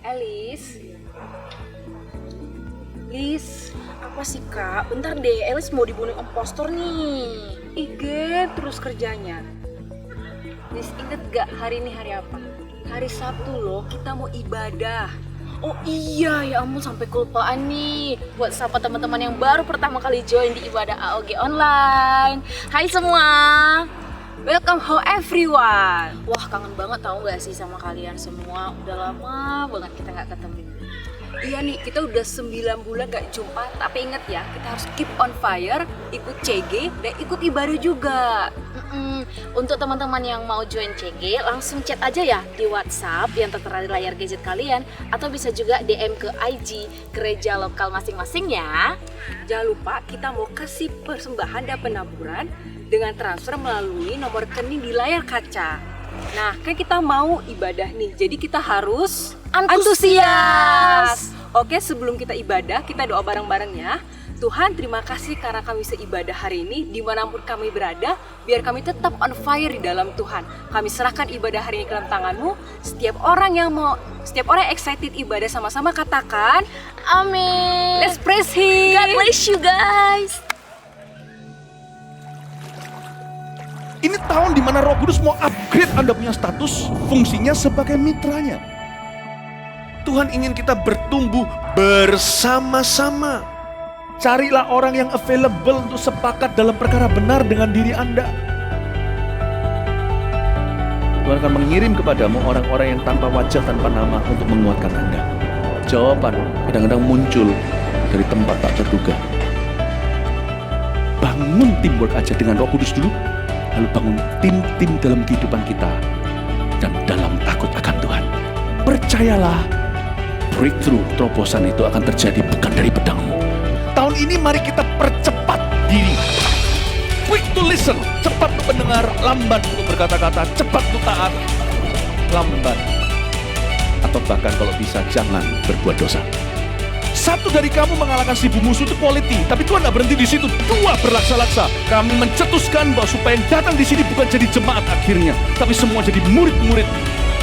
Elis, Lis, apa sih kak? Bentar deh, Elis mau dibunuh impostor nih. Ige terus kerjanya. Lis, inget gak hari ini hari apa? Hari Sabtu loh, kita mau ibadah. Oh iya, ya ampun sampai kelupaan nih. Buat siapa teman-teman yang baru pertama kali join di ibadah AOG online. Hai semua, welcome home everyone. Wah kangen banget tau gak sih sama kalian semua. Udah lama banget kita gak ketemu. Iya nih, kita udah 9 bulan gak jumpa. Tapi inget ya, kita harus keep on fire, ikut CG, dan ikut ibadah juga. Untuk teman-teman yang mau join CG, langsung chat aja ya di WhatsApp yang tertera di layar gadget kalian. Atau bisa juga DM ke IG gereja lokal masing-masing ya. Jangan lupa kita mau kasih persembahan dan penaburan dengan transfer melalui nomor rekening di layar kaca. Nah, kan kita mau ibadah nih, jadi kita harus antusias. Oke, sebelum kita ibadah, kita doa bareng-bareng ya. Tuhan, terima kasih karena kami bisa ibadah hari ini dimanapun kami berada, biar kami tetap on fire di dalam Tuhan. Kami serahkan ibadah hari ini ke dalam tangan-Mu. Setiap orang yang excited ibadah sama-sama katakan, amin. Let's praise Him. God bless you guys. Ini tahun dimana Roh Kudus mau upgrade Anda punya status, fungsinya sebagai mitranya. Tuhan ingin kita bertumbuh bersama-sama. Carilah orang yang available untuk sepakat dalam perkara benar dengan diri Anda. Tuhan akan mengirim kepadamu orang-orang yang tanpa wajah, tanpa nama untuk menguatkan Anda. Jawaban kadang-kadang muncul dari tempat tak terduga. Bangun teamwork aja dengan Roh Kudus dulu, lalu bangun tim-tim dalam kehidupan kita dan dalam takut akan Tuhan. Percayalah, breakthrough, terobosan itu akan terjadi bukan dari pedangmu. Tahun ini mari kita percepat diri. Quick to listen, cepat untuk mendengar, lambat untuk berkata-kata, cepat untuk taat, lambat. Atau bahkan kalau bisa jangan berbuat dosa. Satu dari kamu mengalahkan 1000 musuh itu quality, tapi Tuhan tidak berhenti di situ. 2 berlaksa-laksa. Kami mencetuskan bahwa supaya yang datang di sini bukan jadi jemaat akhirnya, tapi semua jadi murid-murid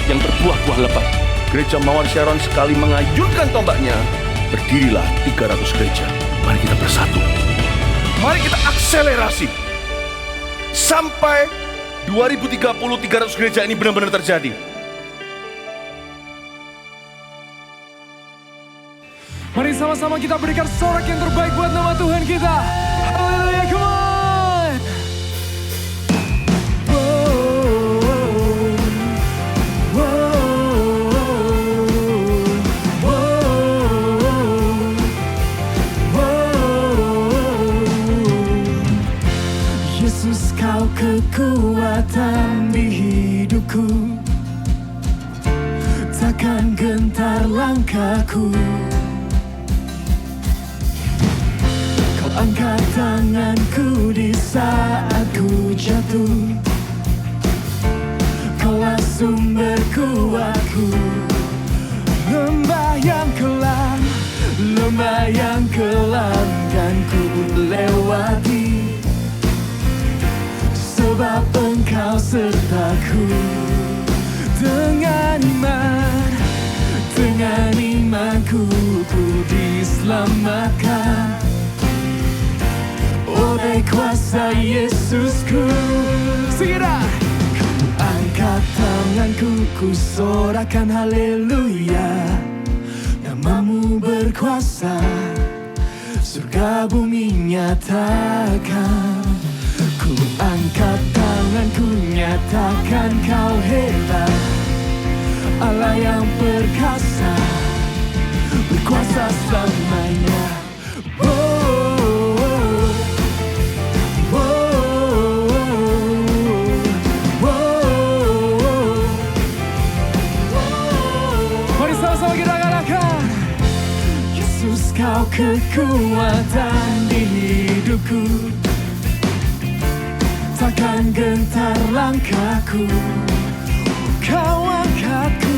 yang berbuah-buah lebat. Gereja Mawar Sharon sekali mengayunkan tombaknya, berdirilah 300 gereja. Mari kita bersatu. Mari kita akselerasi. Sampai 2030 300 gereja ini benar-benar terjadi. Mari sama-sama kita berikan sorak yang terbaik buat nama Tuhan kita. Haleluya, come on. Yesus, kau kekuatan di hidupku, takkan gentar langkahku. Kau angkat tanganku di saat ku jatuh, Kaulah sumber kuatku. Lembah yang kelam kan ku lewati, sebab Engkau sertaku. Dengan imanku ku diselamatkan oleh kuasa Yesusku. Segera ku angkat tanganku, ku sorakan haleluya. Namamu berkuasa, surga bumi nyatakan. Ku angkat tanganku, nyatakan kau hebat, Allah yang perkasa, berkuasa selamanya. Mari sama-sama kita katakan, Yesus, kau kekuatan di hidupku, takkan gentar langkahku. Kau angkatku,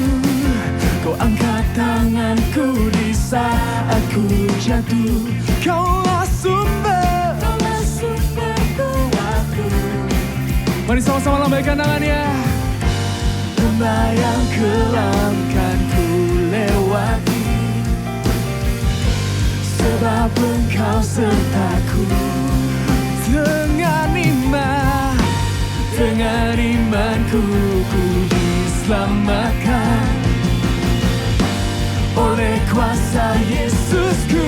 kau angkat tanganku di saat ku jatuh. Kaulah sumber kuatku. Mari sama-sama lambaikan tangannya. Lembah yang kelam kan ku lewati, selamatkan oleh kuasa Yesusku.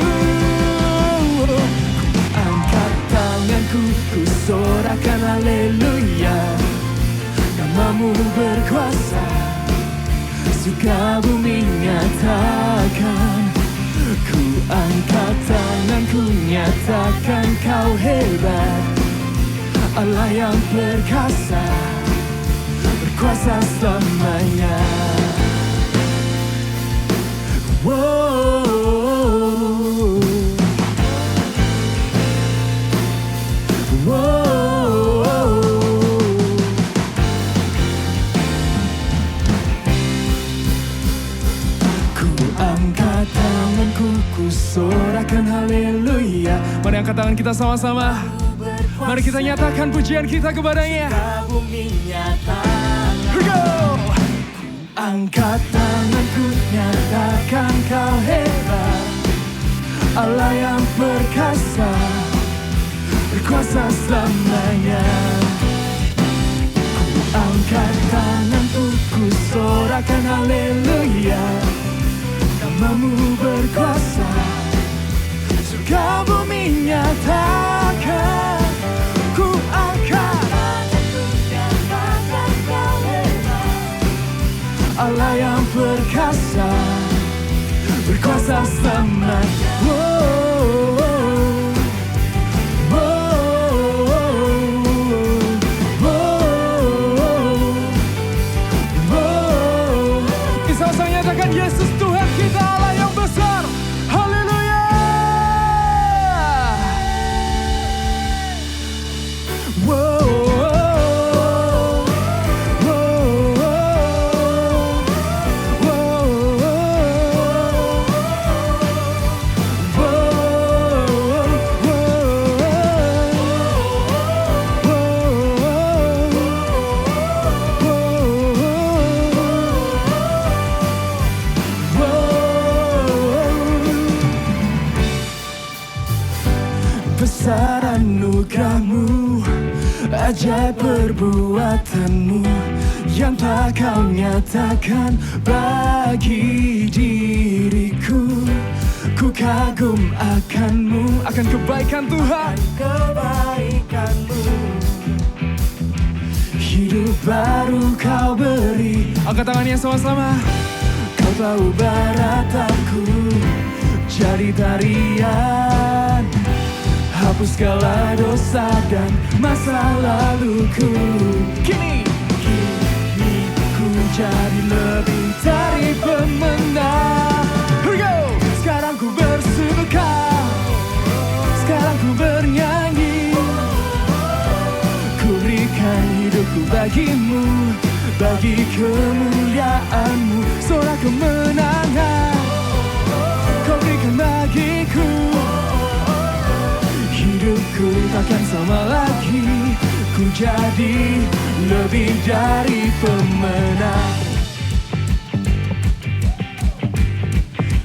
Angkat tanganku, ku sorakan haleluya. Namamu berkuasa, surga bumi nyatakan. Ku angkat tanganku, nyatakan kau hebat, Allah yang perkasa, berkuasa selamanya. Ku angkat tanganku, ku sorakan haleluya. Mari angkat tangan kita sama-sama. Mari kita nyatakan pujian kita kepadanya. Here we go. Angkat tanganku, nyatakan kau hebat, Allah yang perkasa, berkuasa selamanya. Ku angkat tanganku, ku sorakan haleluya. Namamu berkuasa, surga bumi nyatakan. Ku angkat tanganku, nyatakan kau hebat, Allah yang perkasa, berkuasa selamanya. Bisa nyatakan Yesus Tuhan kita, Allah yang besar. Haleluya. Besar anugerahmu, ajaib perbuatanmu, yang tak kau nyatakan bagi diriku. Ku kagum akanmu, akan kebaikan Tuhan, hidup baru kau beri. Angkat tangannya sama-sama. Kau tahu barataku, jadi tarian, hapus segala dosa dan masa laluku. Kini ku jadi lebih dari pemenang. Here we go. Sekarang ku bersuka, sekarang ku bernyanyi. Ku berikan hidupku bagimu, bagi kemuliaanmu. Sorak kemenangan kau berikan bagiku. Hidupku takkan sama lagi, ku jadi lebih dari pemenang.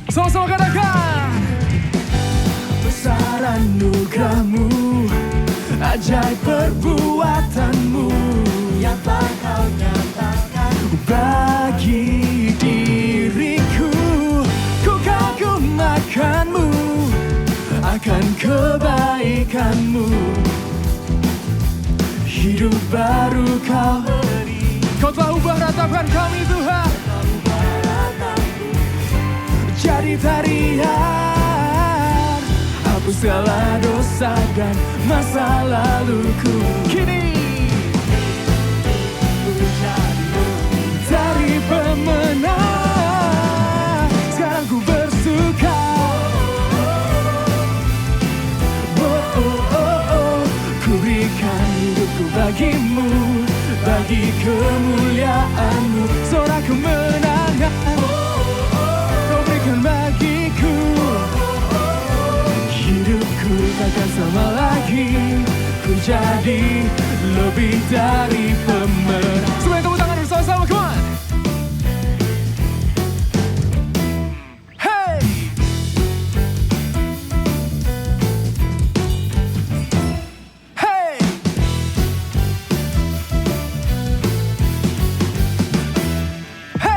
Sama-sama katakan. Besar anugerahmu, ajaib perbuatanmu, yang tak kau nyatakan bagi diriku. Ku kagum akanmu, akan kebaikanmu, hidup baru kau beri. Kau telah ubah ratapan kami Tuhan, jadi tarian, hapus segala dosa dan masa laluku. Kini dari pemenang, sekarang ku bersuka. Ku berikan hidupku bagimu, bagi kemuliaanmu. Sorak kemenangan kau berikan bagiku. Hidupku takkan sama lagi, ku jadi lebih dari pemenang. Semua tepuk tangan bersama-sama, come on. Hey! Hey! Hey!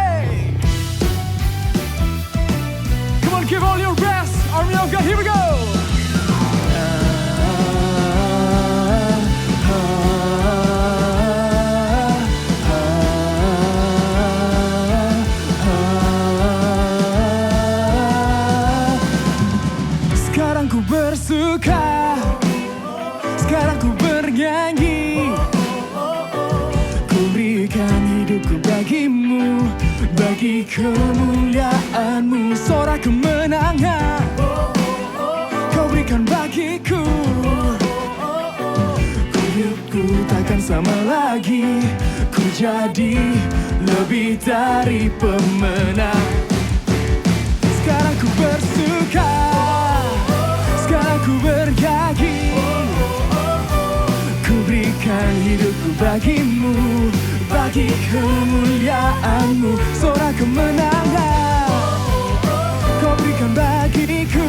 kemuliaan-Mu, sorak kemenangan Kau berikan bagiku. Hidupku takkan sama lagi, ku jadi lebih dari pemenang. Sekarang ku bersuka, sekarang ku bernyanyi, ku berikan hidupku bagimu, bagi kemuliaan-Mu, sorak kemenangan Kau berikan bagiku.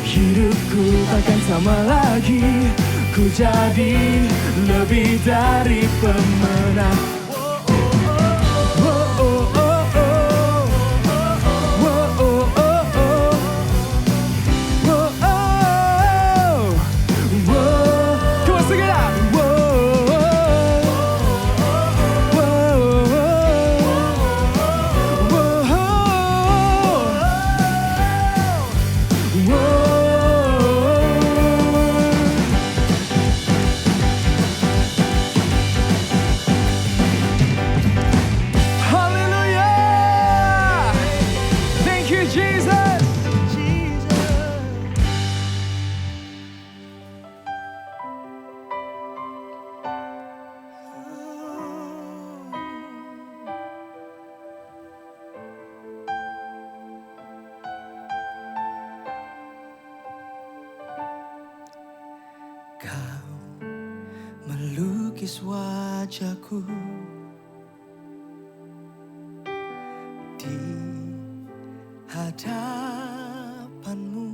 Hidupku takkan sama lagi, ku jadi lebih dari pemenang. Kau melukis wajahku di hadapan-Mu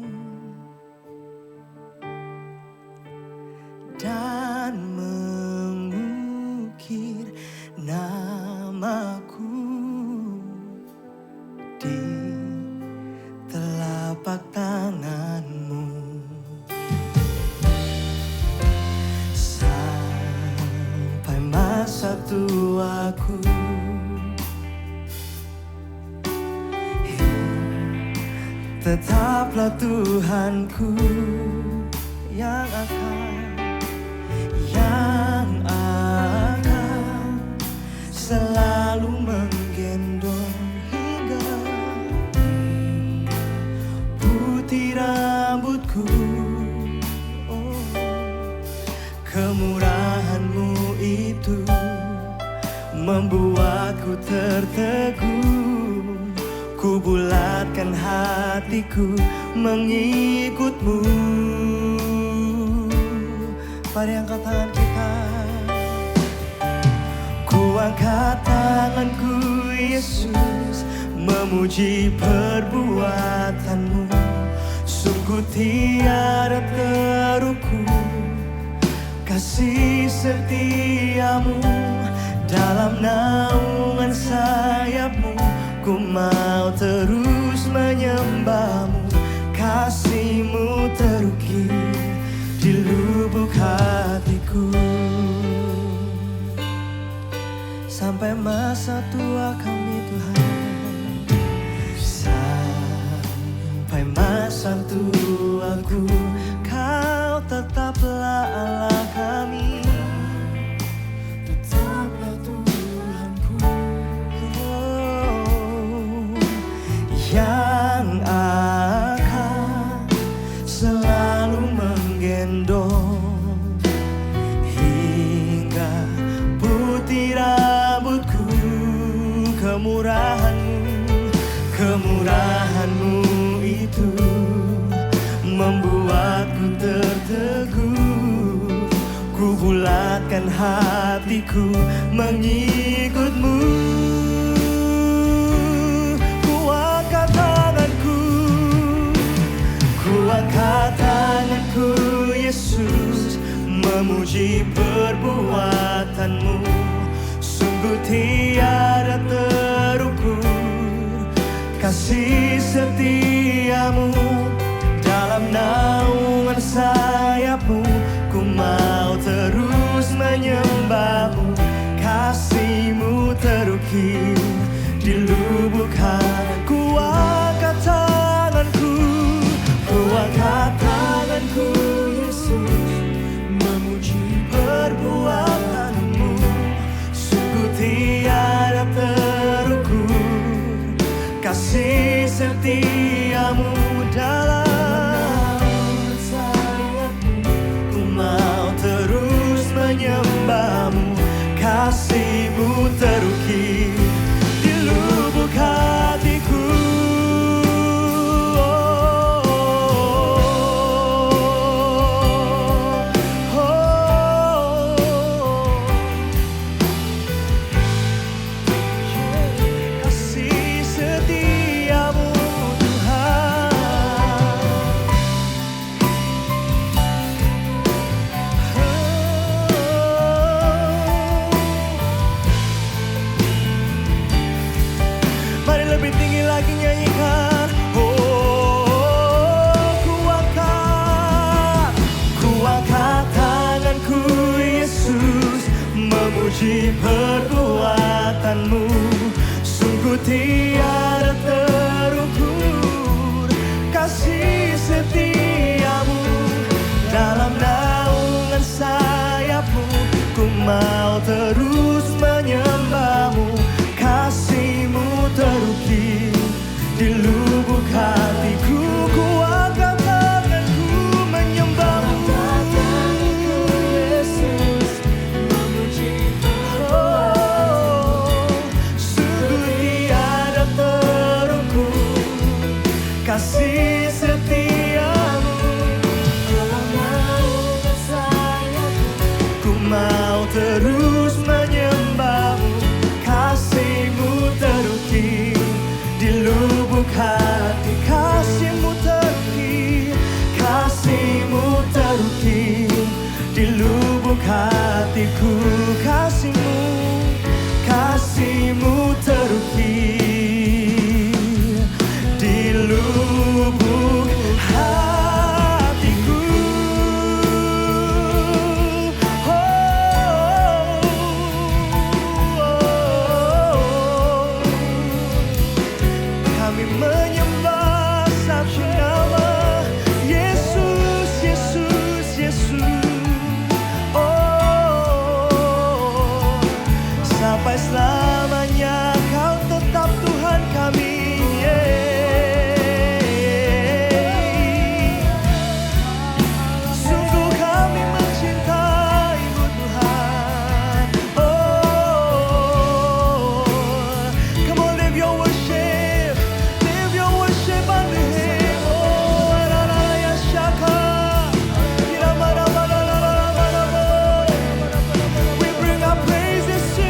dan mengukir namaku di telapak tangan-Mu. Sampai masa tuaku, tetaplah Tuhanku yang akan selalu menggendong hingga putih rambutku. Oh, kemurahan-Mu itu membuatku tertegun. Ku bulatkan hatiku mengikut-Mu. Mari angkat tangan kita. Ku angkat tanganku Yesus, memuji perbuatan-Mu. Sungguh tiada terukur kasih setia-Mu. Dalam naungan sayap-Mu ku mau terus menyembah-Mu. Kasih-Mu terukir di lubuk hatiku. Sampai masa tua kami Tuhan, sampai masa tuaku, Kau tetaplah Allah kami. Yang akan selalu menggendong hingga putih rambutku. Kemurahan-Mu itu membuatku tertegun. Ku bulatkan hatiku mengikut-Mu. Angkat tanganku Yesus, memuji perbuatan-Mu. Sungguh tiada terukur kasih setia-Mu. Dalam naungan sayap-Mu ku mau terus menyembah-Mu. Kasih-Mu terukir di lubuk hatiku. Angkat tanganku, ku angkat tanganku Yesus, memuji perbuatan-Mu. Sungguh tiada terukur kasih setiamu dalam sayapmu. Ku mau terus menyembahmu, kasihmu terukir di lubuk hatiku. Kasih setiamu Tuhan. Mari lebih tinggi lagi nyanyikan. Ku angkat tanganku Yesus, memuji perbuatanmu. Sungguh tiada terukur kasih setiamu. Dalam naungan sayapmu, ku mau terus menyembahmu, kasihmu terukir di lubuk hatiku. Ku angkat tanganku menyembahmu, Yesus, memuji perbuatanmu. Sungguh tiada terukur kasih setiamu. Dalam naungan sayapmu, ku mau terus menyembahmu, kasihmu terukir di lubuk hati. Kasihmu terukir, kasihmu terukir di lubuk hatiku. Kasihmu, kasihmu terukir di lubuk hatiku. Kami menyembah satu nama, Yesus, Yesus, Yesus. Oh, sampai selamanya Kau tetap Tuhan kami. Sungguh kami mencintai-Mu Tuhan. Oh, come on, live your worship unto Him. Oh, Araraya Shaka, we bring our praises to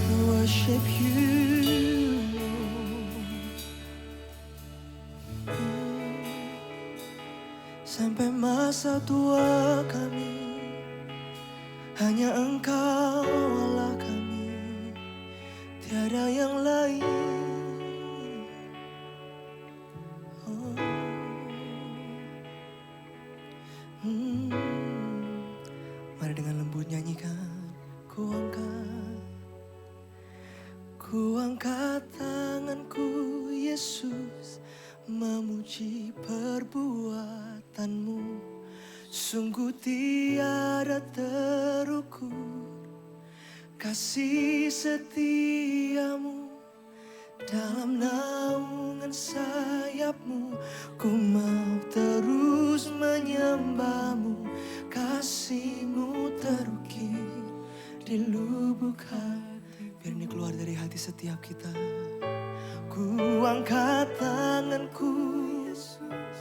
Your worship You. Sampai masa tua kami, hanya Engkau Allah kami, tiada yang lain. Oh. Mari dengan lembut nyanyikan. Ku angkat tanganku Yesus, memuji perbuatanmu. Sungguh tiada terukur kasih setiamu. Dalam naungan sayapmu, ku mau terus menyembahmu, kasihmu terukir di lubuk hati. Biar ini keluar dari hati setiap kita. Ku angkat tanganku Yesus,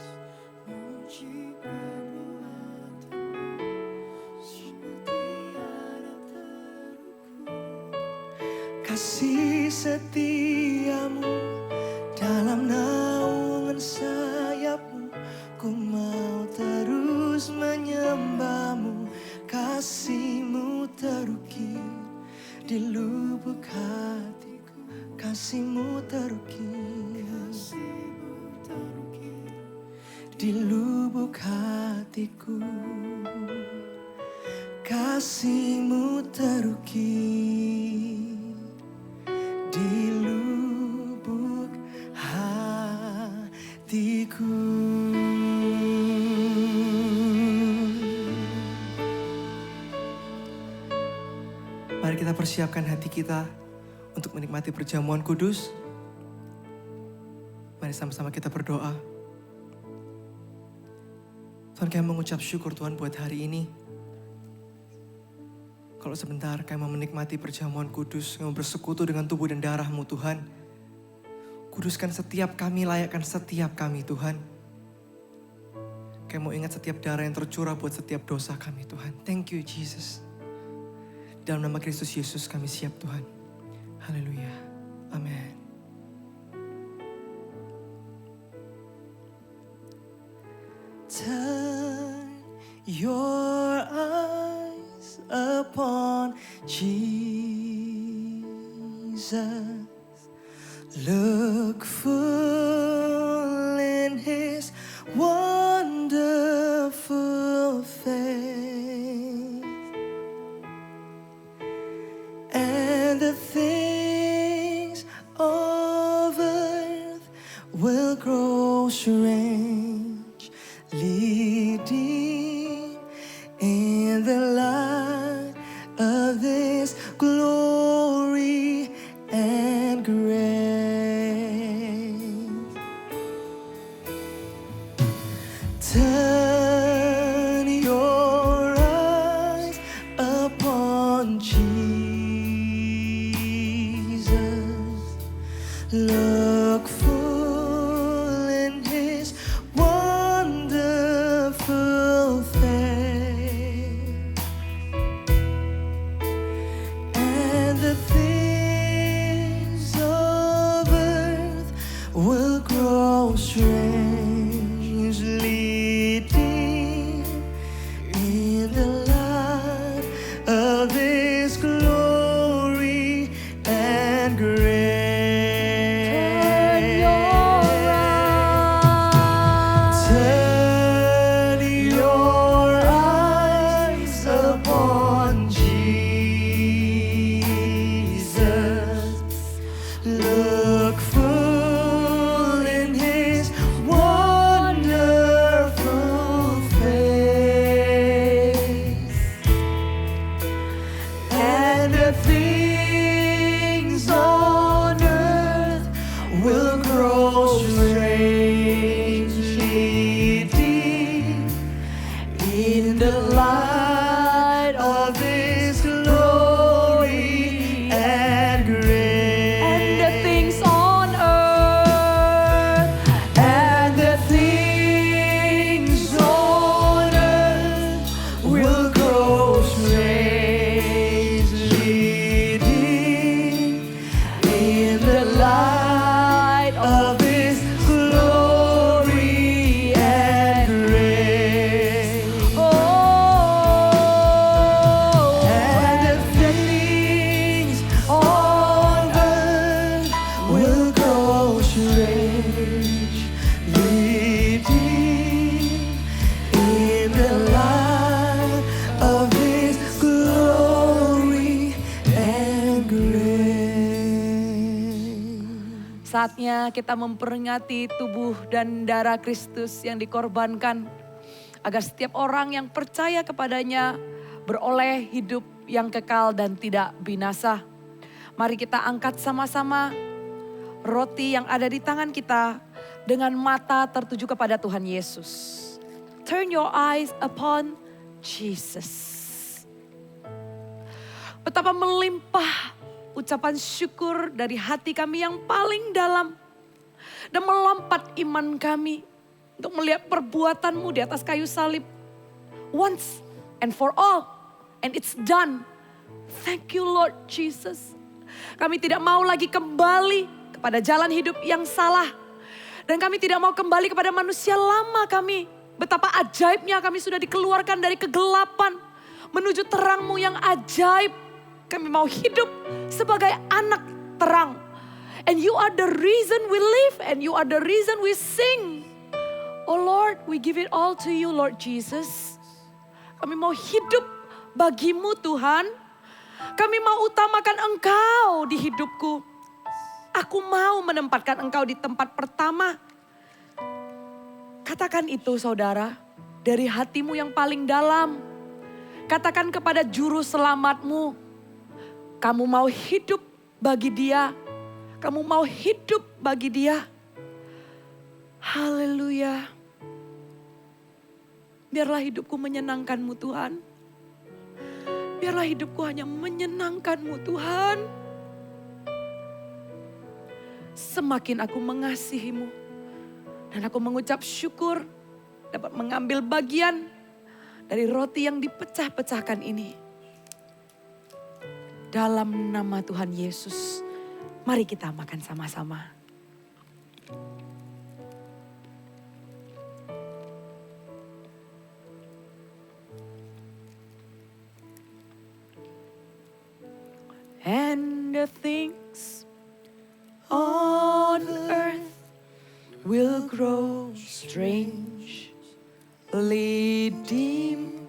memuji perbuatanmu. Sungguh tiada terukur kasih setiamu. Dalam naungan sayapmu, ku mau terus menyembahmu, kasihmu terukir di lubuk hatiku, kasih-Mu terukir. Di lubuk hatiku, kasih-Mu terukir. Di lubuk hatiku. Mari kita persiapkan hati kita untuk menikmati perjamuan kudus. Mari sama-sama kita berdoa. Tuhan, kami mengucap syukur Tuhan buat hari ini. Kalau sebentar kami mau menikmati perjamuan kudus, kami mau bersekutu dengan tubuh dan darah-Mu Tuhan. Kuduskan setiap kami, layakkan setiap kami Tuhan. Kami mau ingat setiap darah yang tercurah buat setiap dosa kami Tuhan. Thank you Jesus. Dalam nama Kristus Yesus kami siap Tuhan. Haleluya. Amin. Turn your eyes upon Jesus. Look full in His wonderful face, and the things of earth will grow strangely dim in the light of this glory and grace. Turn your eyes upon Jesus. Look full in His wonderful face, and the things of earth will grow strangely dim in the light of His glory and grace. Turn your eyes upon Jesus. Look full in His wonderful face, and the things on earth will grow strangely dim in the light of His glory and grace. And the things on earth, And the things on earth will grow strangely dim in the light of His glory and grace. And the things on earth will grow strangely dim in the light of His glory and grace. saatnya kita memperingati tubuh dan darah Kristus yang dikorbankan, agar setiap orang yang percaya kepadanya beroleh hidup yang kekal dan tidak binasa. Mari kita angkat sama-sama roti yang ada di tangan kita dengan mata tertuju kepada Tuhan Yesus. Turn your eyes upon Jesus. Betapa melimpah ucapan syukur dari hati kami yang paling dalam. Dan melompat iman kami untuk melihat perbuatan-Mu di atas kayu salib. Once and for all. And it's done. Thank you Lord Jesus. Kami tidak mau lagi kembali kepada jalan hidup yang salah. Dan kami tidak mau kembali kepada manusia lama kami. Betapa ajaibnya kami sudah dikeluarkan dari kegelapan menuju terang-Mu yang ajaib. Kami mau hidup sebagai anak terang. And you are the reason we live and you are the reason we sing. Oh Lord, we give it all to you Lord Jesus. Kami mau hidup bagimu Tuhan. Kami mau utamakan Engkau di hidupku. Aku mau menempatkan Engkau di tempat pertama. Katakan itu saudara, dari hatimu yang paling dalam. Katakan kepada juru selamatmu, kamu mau hidup bagi dia. Kamu mau hidup bagi dia. Haleluya. Biarlah hidupku menyenangkan-Mu Tuhan. Biarlah hidupku hanya menyenangkan-Mu Tuhan. Semakin aku mengasihi-Mu dan aku mengucap syukur dapat mengambil bagian dari roti yang dipecah-pecahkan ini. Dalam nama Tuhan Yesus, mari kita makan sama-sama. And the things on earth will grow strangely dim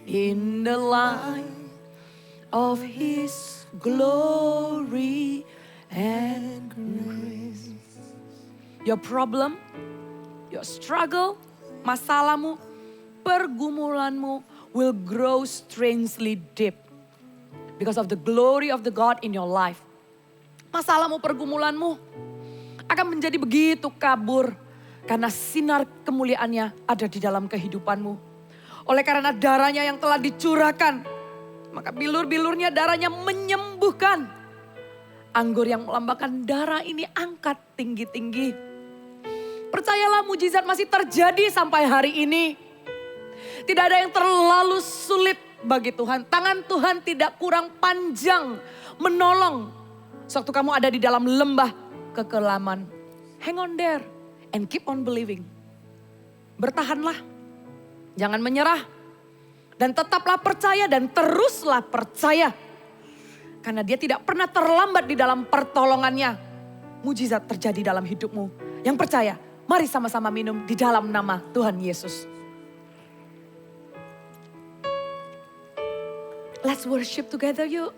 in the light of His glory and grace. Your problem, your struggle, masalahmu, pergumulanmu will grow strangely deep because of the glory of the God in your life. Masalahmu, pergumulanmu akan menjadi begitu kabur karena sinar kemuliaannya ada di dalam kehidupanmu. Oleh karena darahnya yang telah dicurahkan, maka bilur-bilurnya darahnya menyembuhkan. Anggur yang melambangkan darah ini angkat tinggi-tinggi. Percayalah, mujizat masih terjadi sampai hari ini. Tidak ada yang terlalu sulit bagi Tuhan. Tangan Tuhan tidak kurang panjang menolong sewaktu kamu ada di dalam lembah kekelaman. Hang on there and keep on believing. Bertahanlah, jangan menyerah. Dan tetaplah percaya dan teruslah percaya. Karena dia tidak pernah terlambat di dalam pertolongannya. Mujizat terjadi dalam hidupmu. Yang percaya, mari sama-sama minum di dalam nama Tuhan Yesus. Let's worship together yuk.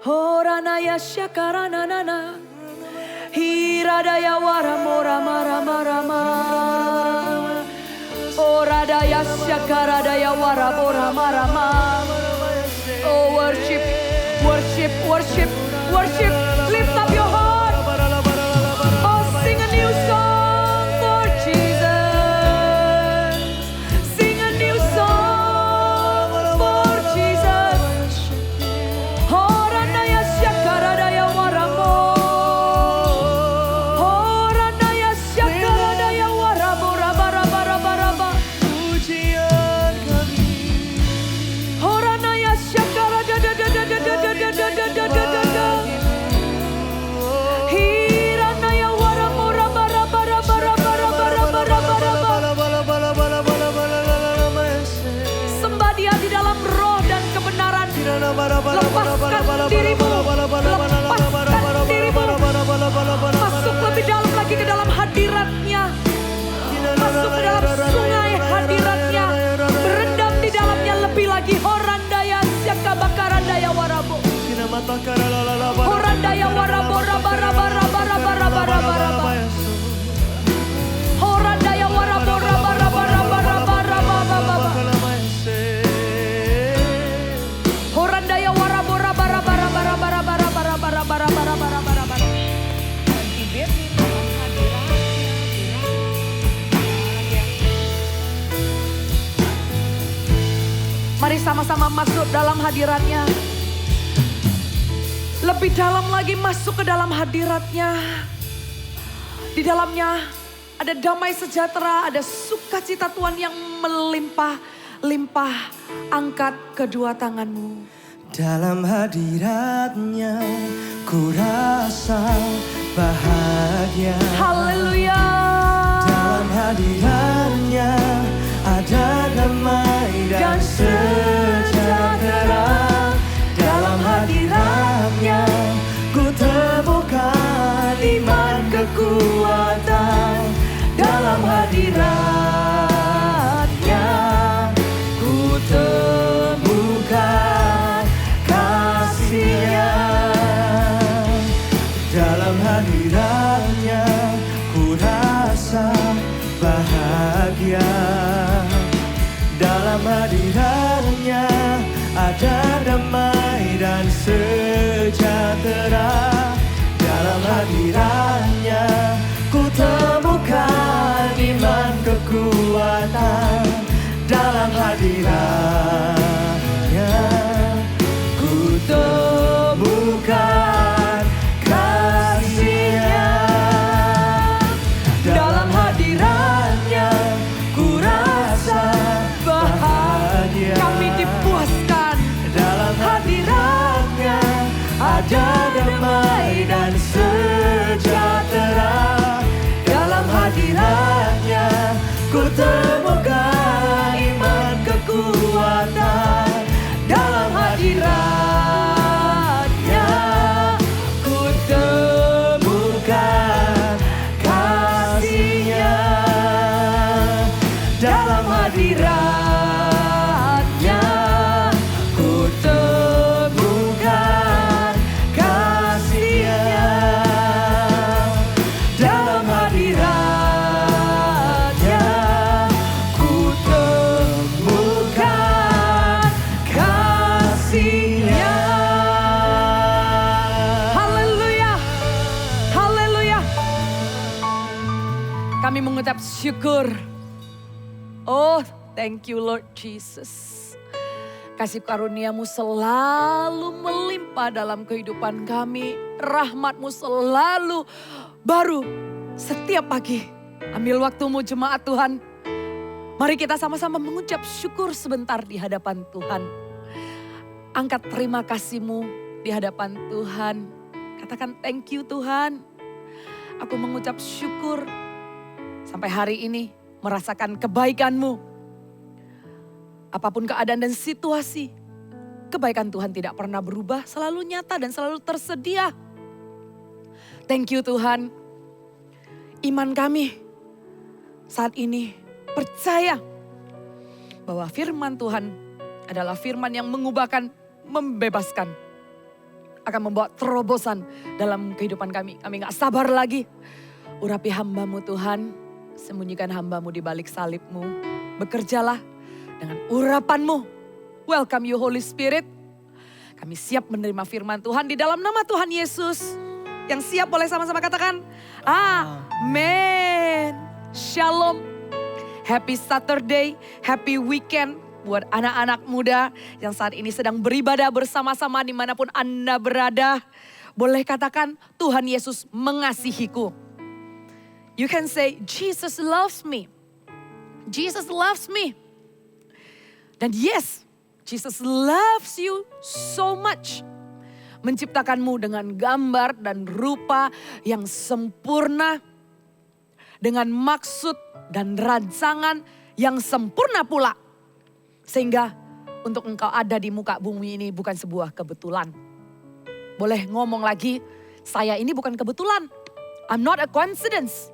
Horanaya syakaranana. Hiradaya waramora marama. Oradaya syakaradaya warabora marama. Oh worship, worship, worship, worship. Lift up your heart. Oh sing a new song for Jesus. Sing a new song for Jesus. Horanaya syakaradaya waramo. Horanaya syakaradaya warabora barabara. Pujian kami. Horanaya syakaradada. Hiranaya waramora barabara. Sembah Dia di dalam roh dan kebenaran. Lepaskan dirimu. Lepaskan dirimu. Masuk lebih dalam lagi ke dalam hadirat-Nya. Masuk ke dalam sungai hadirat-Nya. Berendam di dalamnya lebih lagi. Horandaya syakabakarandaya warabo. Horandaya warabo rabara. Horandaya warabo rabara. Horandaya warabo rabara. Mari sama-sama masuk dalam hadirat-Nya. Lebih dalam lagi masuk ke dalam hadirat-Nya. Di dalamnya ada damai sejahtera, ada sukacita Tuhan yang melimpah-limpah. Angkat kedua tanganmu. Dalam hadirat-Nya ku rasa bahagia. Haleluya. Dalam hadirat-Nya ada damai dan sejahtera. Dalam hadiratnya ku temukan iman kekuatan. Dalam hadiratnya ku temukan kasih-Nya. Dalam hadiratnya ku rasa bahagia. Dalam hadiratnya ada damai dan sejahtera. Dalam hadiratnya ku temukan iman kekuatan. Dalam hadiratnya ku temukan kasih-Nya. Dalam hadiratnya ku rasa bahagia. Kami dipuaskan. Dalam hadiratnya ada damai dan sejahtera. Dalam hadiratnya ku temukan iman kekuatan. Dalam hadiratnya ku temukan kasih-Nya. Dalam hadiratnya ku temukan kasih-Nya. Dalam hadiratnya ku temukan kasih-Nya. Haleluya. Haleluya. Kami mengucap syukur. Oh, thank you Lord Jesus. Kasih karunia-Mu selalu melimpah dalam kehidupan kami. Rahmat-Mu selalu baru setiap pagi. Ambil waktu-Mu jemaat Tuhan. Mari kita sama-sama mengucap syukur sebentar di hadapan Tuhan. Angkat terima kasih-Mu di hadapan Tuhan. Katakan thank you Tuhan. Aku mengucap syukur sampai hari ini merasakan kebaikan-Mu. Apapun keadaan dan situasi, kebaikan Tuhan tidak pernah berubah, selalu nyata dan selalu tersedia. Thank you Tuhan. Iman kami saat ini percaya bahwa firman Tuhan adalah firman yang mengubahkan, membebaskan. Akan membawa terobosan dalam kehidupan kami. Kami gak sabar lagi. Urapi hamba-Mu Tuhan. Sembunyikan hamba-Mu di balik salib-Mu. Bekerjalah dengan urapan-Mu. Welcome you Holy Spirit. Kami siap menerima firman Tuhan di dalam nama Tuhan Yesus. Yang siap boleh sama-sama katakan. Amin. Shalom. Happy Saturday, happy weekend. Buat anak-anak muda yang saat ini sedang beribadah bersama-sama dimanapun Anda berada. Boleh katakan Tuhan Yesus mengasihiku. You can say, Jesus loves me. Jesus loves me. Dan yes, Jesus loves you so much. Menciptakanmu dengan gambar dan rupa yang sempurna. Dengan maksud dan rancangan yang sempurna pula. Sehingga untuk engkau ada di muka bumi ini bukan sebuah kebetulan. Boleh ngomong lagi, saya ini bukan kebetulan. I'm not a coincidence.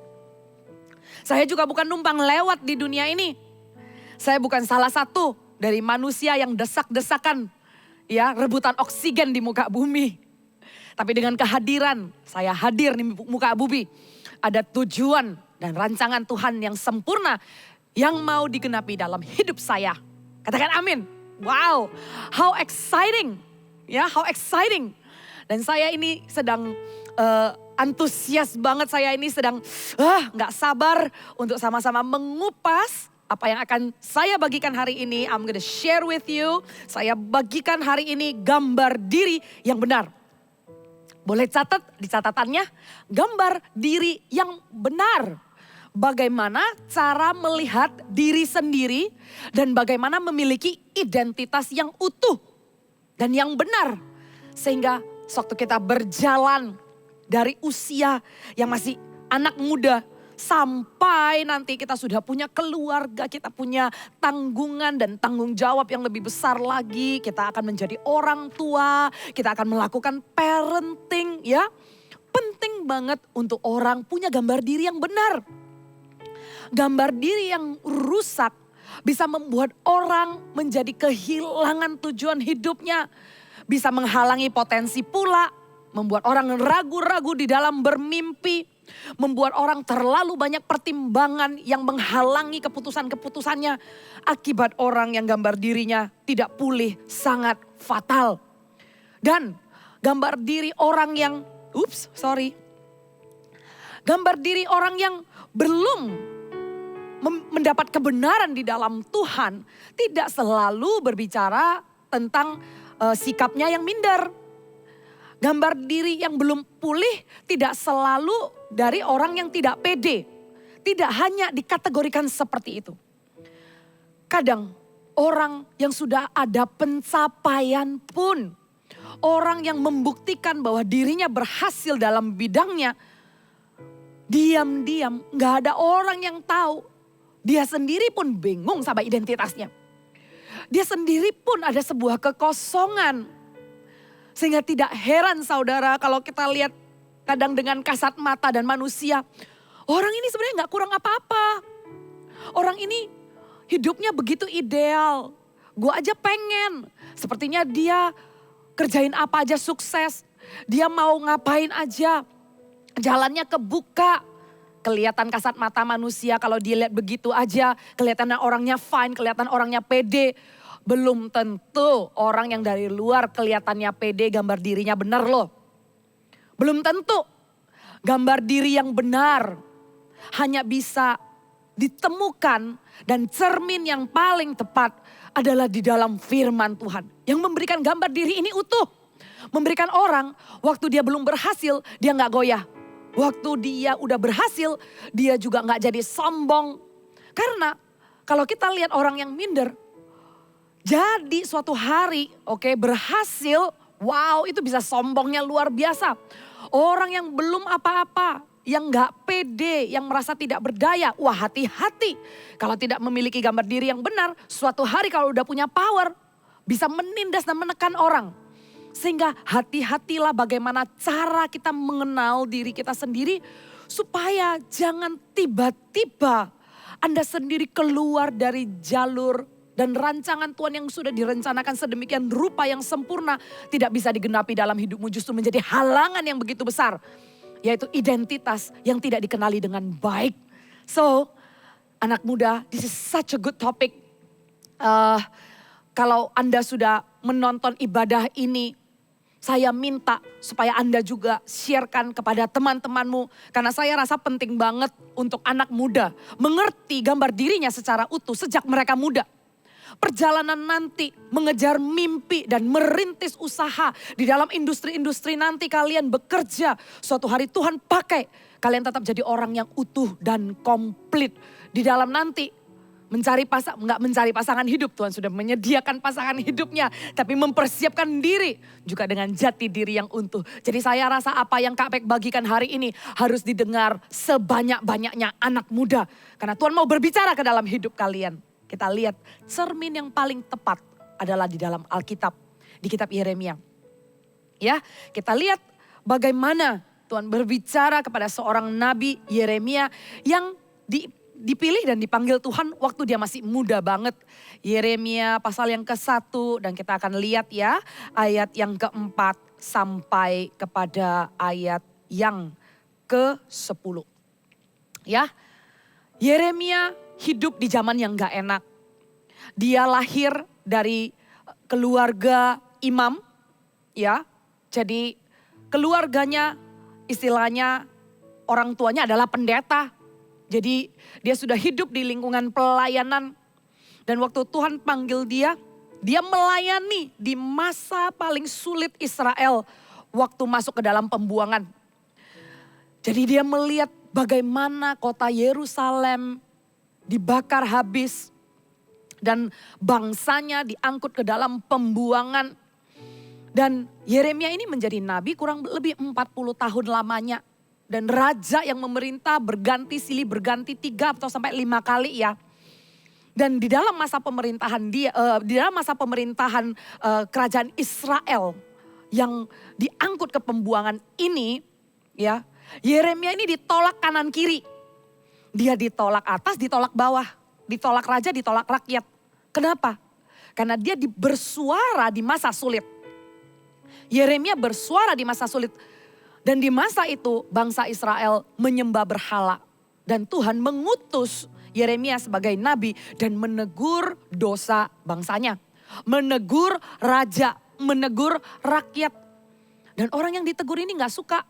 Saya juga bukan numpang lewat di dunia ini. Saya bukan salah satu dari manusia yang desak-desakan, ya, rebutan oksigen di muka bumi. Tapi dengan kehadiran, saya hadir di muka bumi. Ada tujuan dan rancangan Tuhan yang sempurna yang mau digenapi dalam hidup saya. Katakan amin. Wow, how exciting. Ya, how exciting. Dan saya ini sedang antusias banget, saya ini sedang gak sabar untuk sama-sama mengupas apa yang akan saya bagikan hari ini. I'm gonna share with you. Saya bagikan hari ini gambar diri yang benar. Boleh catat di catatannya, gambar diri yang benar. Bagaimana cara melihat diri sendiri dan bagaimana memiliki identitas yang utuh dan yang benar. Sehingga sewaktu kita berjalan dari usia yang masih anak muda Sampai nanti kita sudah punya keluarga, kita punya tanggungan dan tanggung jawab yang lebih besar lagi. Kita akan menjadi orang tua, kita akan melakukan parenting ya. Penting banget untuk orang punya gambar diri yang benar. Gambar diri yang rusak bisa membuat orang menjadi kehilangan tujuan hidupnya. Bisa menghalangi potensi pula, membuat orang ragu-ragu di dalam bermimpi. Membuat orang terlalu banyak pertimbangan yang menghalangi keputusan-keputusannya. Akibat orang yang gambar dirinya tidak pulih sangat fatal. Dan gambar diri orang yang, gambar diri orang yang belum mendapat kebenaran di dalam Tuhan tidak selalu berbicara tentang sikapnya yang minder. Gambar diri yang belum pulih tidak selalu dari orang yang tidak pede. Tidak hanya dikategorikan seperti itu. Kadang orang yang sudah ada pencapaian pun, orang yang membuktikan bahwa dirinya berhasil dalam bidangnya, diam-diam gak ada orang yang tahu. Dia sendiri pun bingung sama identitasnya. Dia sendiri pun ada sebuah kekosongan. Sehingga tidak heran saudara kalau kita lihat kadang dengan kasat mata dan manusia. Orang ini sebenarnya gak kurang apa-apa. Orang ini hidupnya begitu ideal. Gue aja pengen. Sepertinya dia kerjain apa aja sukses. Dia mau ngapain aja. Jalannya kebuka. Kelihatan kasat mata manusia kalau dilihat begitu aja. Kelihatannya orangnya fine, kelihatan orangnya pede. Belum tentu orang yang dari luar kelihatannya pede gambar dirinya benar loh. Belum tentu gambar diri yang benar hanya bisa ditemukan dan cermin yang paling tepat adalah di dalam firman Tuhan. Yang memberikan gambar diri ini utuh. Memberikan orang waktu dia belum berhasil dia gak goyah. Waktu dia udah berhasil dia juga gak jadi sombong. Karena kalau kita lihat orang yang minder. Jadi suatu hari berhasil, wow itu bisa sombongnya luar biasa. Orang yang belum apa-apa, yang gak pede, yang merasa tidak berdaya. Wah hati-hati kalau tidak memiliki gambar diri yang benar. Suatu hari kalau udah punya power, bisa menindas dan menekan orang. Sehingga hati-hatilah bagaimana cara kita mengenal diri kita sendiri. Supaya jangan tiba-tiba Anda sendiri keluar dari jalur dan rancangan Tuhan yang sudah direncanakan sedemikian rupa yang sempurna tidak bisa digenapi dalam hidupmu, justru menjadi halangan yang begitu besar. Yaitu identitas yang tidak dikenali dengan baik. So, anak muda, this is such a good topic. Kalau Anda sudah menonton ibadah ini, saya minta supaya Anda juga sharekan kepada teman-temanmu. Karena saya rasa penting banget untuk anak muda mengerti gambar dirinya secara utuh sejak mereka muda. Perjalanan nanti mengejar mimpi dan merintis usaha. Di dalam industri-industri nanti kalian bekerja. Suatu hari Tuhan pakai kalian tetap jadi orang yang utuh dan komplit. Di dalam nanti nggak mencari pasangan hidup. Tuhan sudah menyediakan pasangan hidupnya. Tapi mempersiapkan diri juga dengan jati diri yang utuh. Jadi saya rasa apa yang Kak Pek bagikan hari ini harus didengar sebanyak-banyaknya anak muda. Karena Tuhan mau berbicara ke dalam hidup kalian. Kita lihat cermin yang paling tepat adalah di dalam Alkitab, di kitab Yeremia. Ya, kita lihat bagaimana Tuhan berbicara kepada seorang nabi Yeremia yang dipilih dan dipanggil Tuhan waktu dia masih muda banget. Yeremia pasal yang ke-1 dan kita akan lihat ya ayat yang ke-4 sampai kepada ayat yang ke-10. Ya, Yeremia hidup di zaman yang gak enak. Dia lahir dari keluarga imam, ya. Jadi keluarganya istilahnya orang tuanya adalah pendeta. Jadi dia sudah hidup di lingkungan pelayanan. Dan waktu Tuhan panggil dia melayani di masa paling sulit Israel waktu masuk ke dalam pembuangan. Jadi dia melihat bagaimana kota Yerusalem dibakar habis dan bangsanya diangkut ke dalam pembuangan. Dan Yeremia ini menjadi nabi kurang lebih 40 tahun lamanya. dan raja yang memerintah berganti silih, berganti 3 atau sampai 5 kali ya. Dan di dalam masa pemerintahan kerajaan Israel yang diangkut ke pembuangan ini ya, Yeremia ini ditolak kanan kiri. Dia ditolak atas, ditolak bawah, ditolak raja, ditolak rakyat. Kenapa? Karena dia bersuara di masa sulit. Yeremia bersuara di masa sulit. Dan di masa itu bangsa Israel menyembah berhala. Dan Tuhan mengutus Yeremia sebagai nabi dan menegur dosa bangsanya. Menegur raja, menegur rakyat. Dan orang yang ditegur ini gak suka.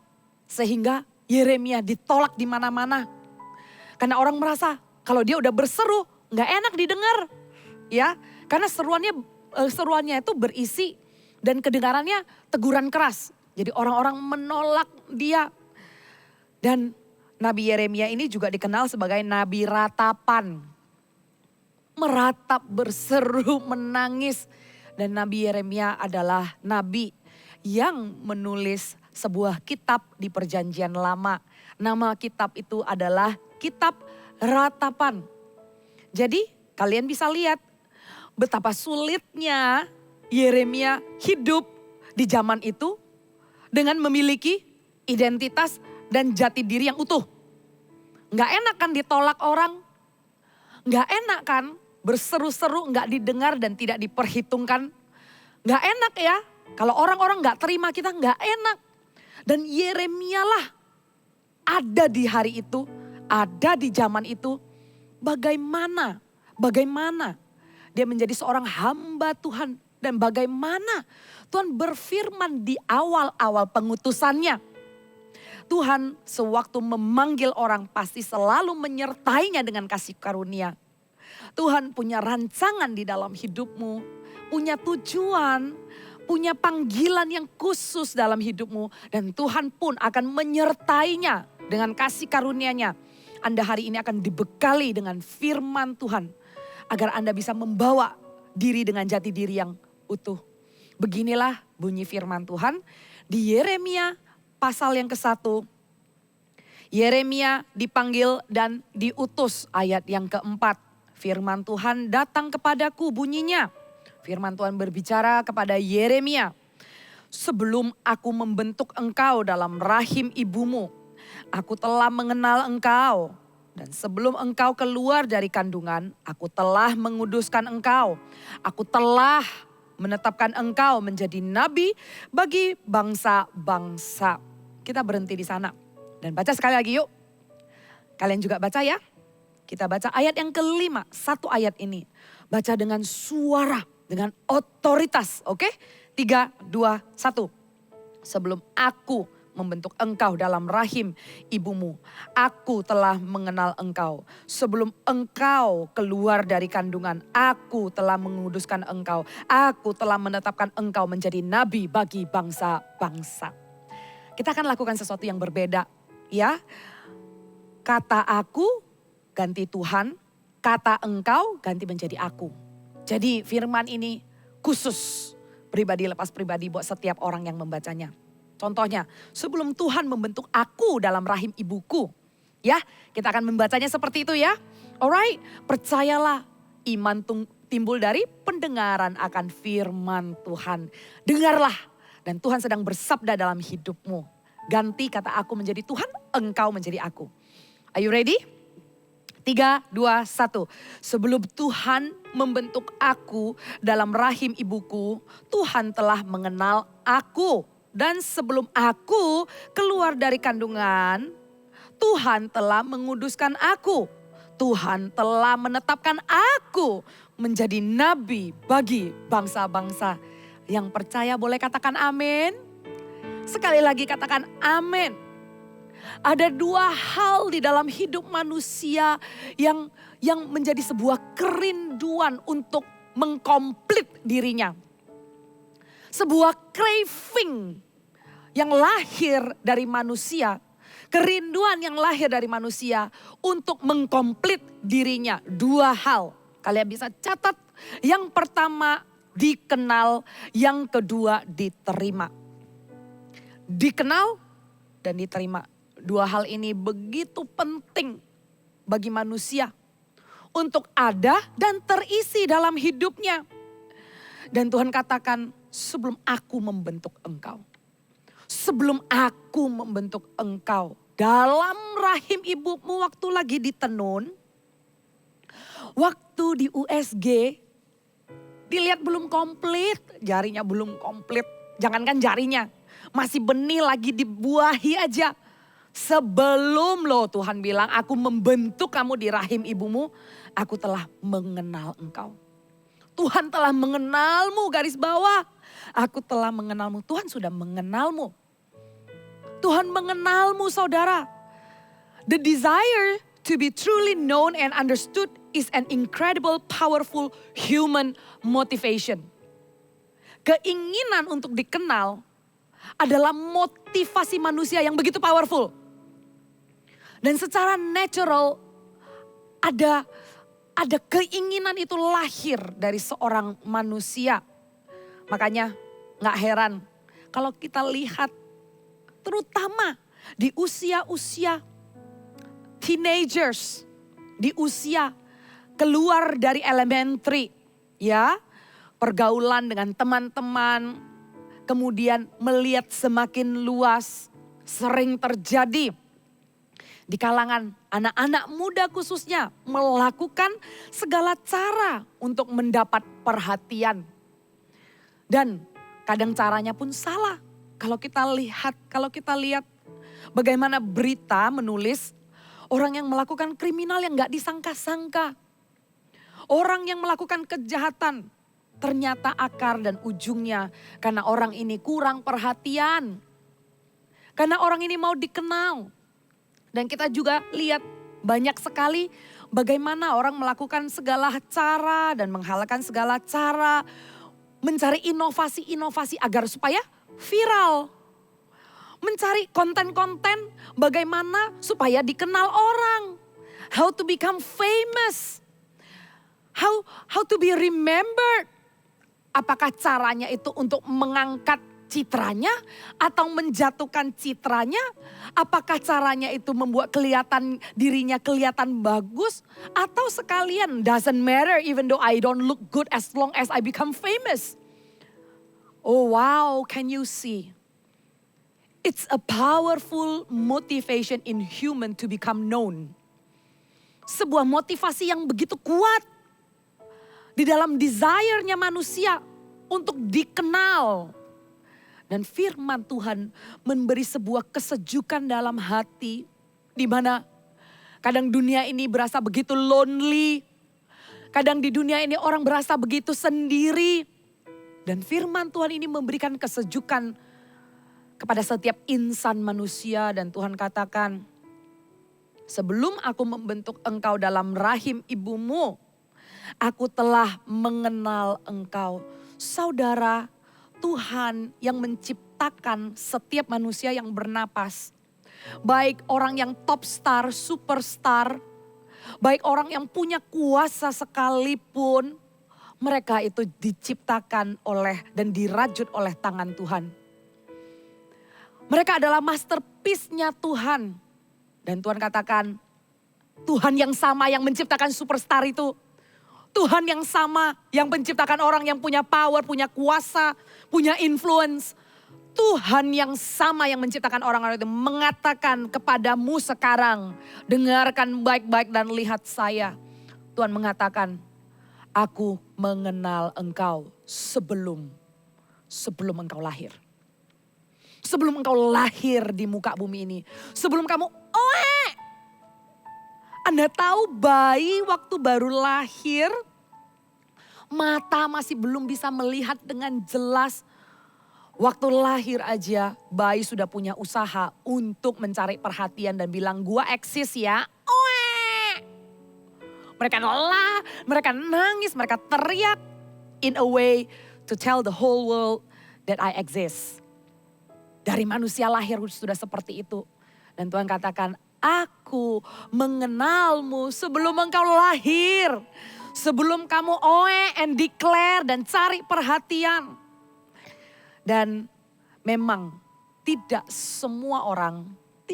Sehingga Yeremia ditolak di mana-mana. Karena orang merasa kalau dia udah berseru gak enak didengar. Ya, karena seruannya itu berisi dan kedengarannya teguran keras. Jadi orang-orang menolak dia. Dan Nabi Yeremia ini juga dikenal sebagai Nabi ratapan. Meratap, berseru, menangis. Dan Nabi Yeremia adalah Nabi yang menulis sebuah kitab di Perjanjian Lama. Nama kitab itu adalah Kitab Ratapan. Jadi kalian bisa lihat betapa sulitnya Yeremia hidup di zaman itu dengan memiliki identitas dan jati diri yang utuh. Gak enak kan ditolak orang, gak enak kan berseru-seru gak didengar dan tidak diperhitungkan. Gak enak ya, kalau orang-orang gak terima kita gak enak. Dan Yeremia lah ada di hari itu, ada di zaman itu. Bagaimana dia menjadi seorang hamba Tuhan. Dan bagaimana Tuhan berfirman di awal-awal pengutusannya. Tuhan sewaktu memanggil orang pasti selalu menyertainya dengan kasih karunia. Tuhan punya rancangan di dalam hidupmu. Punya tujuan, punya panggilan yang khusus dalam hidupmu. Dan Tuhan pun akan menyertainya dengan kasih karunia-Nya. Anda hari ini akan dibekali dengan firman Tuhan. Agar Anda bisa membawa diri dengan jati diri yang utuh. Beginilah bunyi firman Tuhan di Yeremia pasal yang ke-1. Yeremia dipanggil dan diutus, ayat yang ke-4. Firman Tuhan datang kepadaku, bunyinya. Firman Tuhan berbicara kepada Yeremia. Sebelum aku membentuk engkau dalam rahim ibumu, aku telah mengenal engkau. Dan sebelum engkau keluar dari kandungan, aku telah menguduskan engkau. Aku telah menetapkan engkau menjadi nabi bagi bangsa-bangsa. Kita berhenti di sana. Dan baca sekali lagi yuk. Kalian juga baca ya. Kita baca ayat yang ke-5, 1 ayat ini. Baca dengan suara, dengan otoritas. Oke? 3, 2, 1. Sebelum aku membentuk engkau dalam rahim ibumu, aku telah mengenal engkau. Sebelum engkau keluar dari kandungan, aku telah menguduskan engkau. Aku telah menetapkan engkau menjadi nabi bagi bangsa-bangsa. Kita akan lakukan sesuatu yang berbeda, ya. Kata aku ganti Tuhan, kata engkau ganti menjadi aku. Jadi firman ini khusus pribadi lepas pribadi buat setiap orang yang membacanya. Contohnya, sebelum Tuhan membentuk aku dalam rahim ibuku. Ya, kita akan membacanya seperti itu ya. Alright, percayalah iman timbul dari pendengaran akan firman Tuhan. Dengarlah dan Tuhan sedang bersabda dalam hidupmu. Ganti kata aku menjadi Tuhan, engkau menjadi aku. Are you ready? 3, 2, 1. Sebelum Tuhan membentuk aku dalam rahim ibuku, Tuhan telah mengenal aku. Dan sebelum aku keluar dari kandungan, Tuhan telah menguduskan aku. Tuhan telah menetapkan aku menjadi nabi bagi bangsa-bangsa. Yang percaya boleh katakan amin. Sekali lagi katakan amin. Ada 2 hal di dalam hidup manusia yang menjadi sebuah kerinduan untuk mengkomplit dirinya. Sebuah craving yang lahir dari manusia. Kerinduan yang lahir dari manusia untuk mengkomplit dirinya. 2 hal. Kalian bisa catat. Yang pertama dikenal, yang kedua diterima. Dikenal dan diterima. Dua hal ini begitu penting bagi manusia untuk ada dan terisi dalam hidupnya. Dan Tuhan katakan, sebelum aku membentuk engkau. Sebelum aku membentuk engkau dalam rahim ibumu waktu lagi ditenun. Waktu di USG, dilihat belum komplit, jarinya belum komplit. Jangankan jarinya, masih benih lagi dibuahi aja. Sebelum Tuhan bilang, aku membentuk kamu di rahim ibumu, aku telah mengenal engkau. Tuhan telah mengenalmu, garis bawah. Aku telah mengenalmu, Tuhan sudah mengenalmu. Tuhan mengenalmu saudara. The desire to be truly known and understood is an incredible, powerful human motivation. Keinginan untuk dikenal adalah motivasi manusia yang begitu powerful. Dan secara natural ada keinginan itu lahir dari seorang manusia. Makanya gak heran kalau kita lihat terutama di usia-usia teenagers, di usia keluar dari elementary, ya, pergaulan dengan teman-teman, kemudian melihat semakin luas, sering terjadi di kalangan anak-anak muda khususnya melakukan segala cara untuk mendapat perhatian. Dan kadang caranya pun salah. Kalau kita lihat bagaimana berita menulis orang yang melakukan kriminal yang gak disangka-sangka. Orang yang melakukan kejahatan ternyata akar dan ujungnya karena orang ini kurang perhatian. Karena orang ini mau dikenal. Dan kita juga lihat banyak sekali bagaimana orang melakukan segala cara dan menghalalkan segala cara. Mencari inovasi-inovasi agar supaya viral. Mencari konten-konten bagaimana supaya dikenal orang. How to become famous. How to be remembered. Apakah caranya itu untuk mengangkat citranya atau menjatuhkan citranya? Apakah caranya itu membuat dirinya kelihatan bagus? Atau sekalian doesn't matter even though I don't look good as long as I become famous. Oh wow, can you see? It's a powerful motivation in human to become known. Sebuah motivasi yang begitu kuat di dalam desire-nya manusia untuk dikenal. Dan firman Tuhan memberi sebuah kesejukan dalam hati. Di mana kadang dunia ini berasa begitu lonely. Kadang di dunia ini orang berasa begitu sendiri. Dan firman Tuhan ini memberikan kesejukan kepada setiap insan manusia. Dan Tuhan katakan, sebelum aku membentuk engkau dalam rahim ibumu, aku telah mengenal engkau. Saudara, Tuhan yang menciptakan setiap manusia yang bernapas. Baik orang yang top star, superstar. Baik orang yang punya kuasa sekalipun. Mereka itu diciptakan oleh dan dirajut oleh tangan Tuhan. Mereka adalah masterpiece-nya Tuhan. Dan Tuhan katakan, Tuhan yang sama yang menciptakan superstar itu. Tuhan yang sama yang menciptakan orang yang punya power, punya kuasa, punya influence. Tuhan yang sama yang menciptakan orang-orang itu mengatakan kepadamu sekarang, dengarkan baik-baik dan lihat saya. Tuhan mengatakan, aku mengenal engkau sebelum engkau lahir. Sebelum engkau lahir di muka bumi ini. Sebelum kamu Anda tahu bayi waktu baru lahir, mata masih belum bisa melihat dengan jelas. Waktu lahir aja bayi sudah punya usaha untuk mencari perhatian dan bilang gua eksis ya. Mereka nolak, mereka nangis, mereka teriak in a way to tell the whole world that I exist. Dari manusia lahir sudah seperti itu. Dan Tuhan katakan, aku mengenalmu sebelum engkau lahir. Sebelum kamu and declare dan cari perhatian. Dan memang tidak semua orang,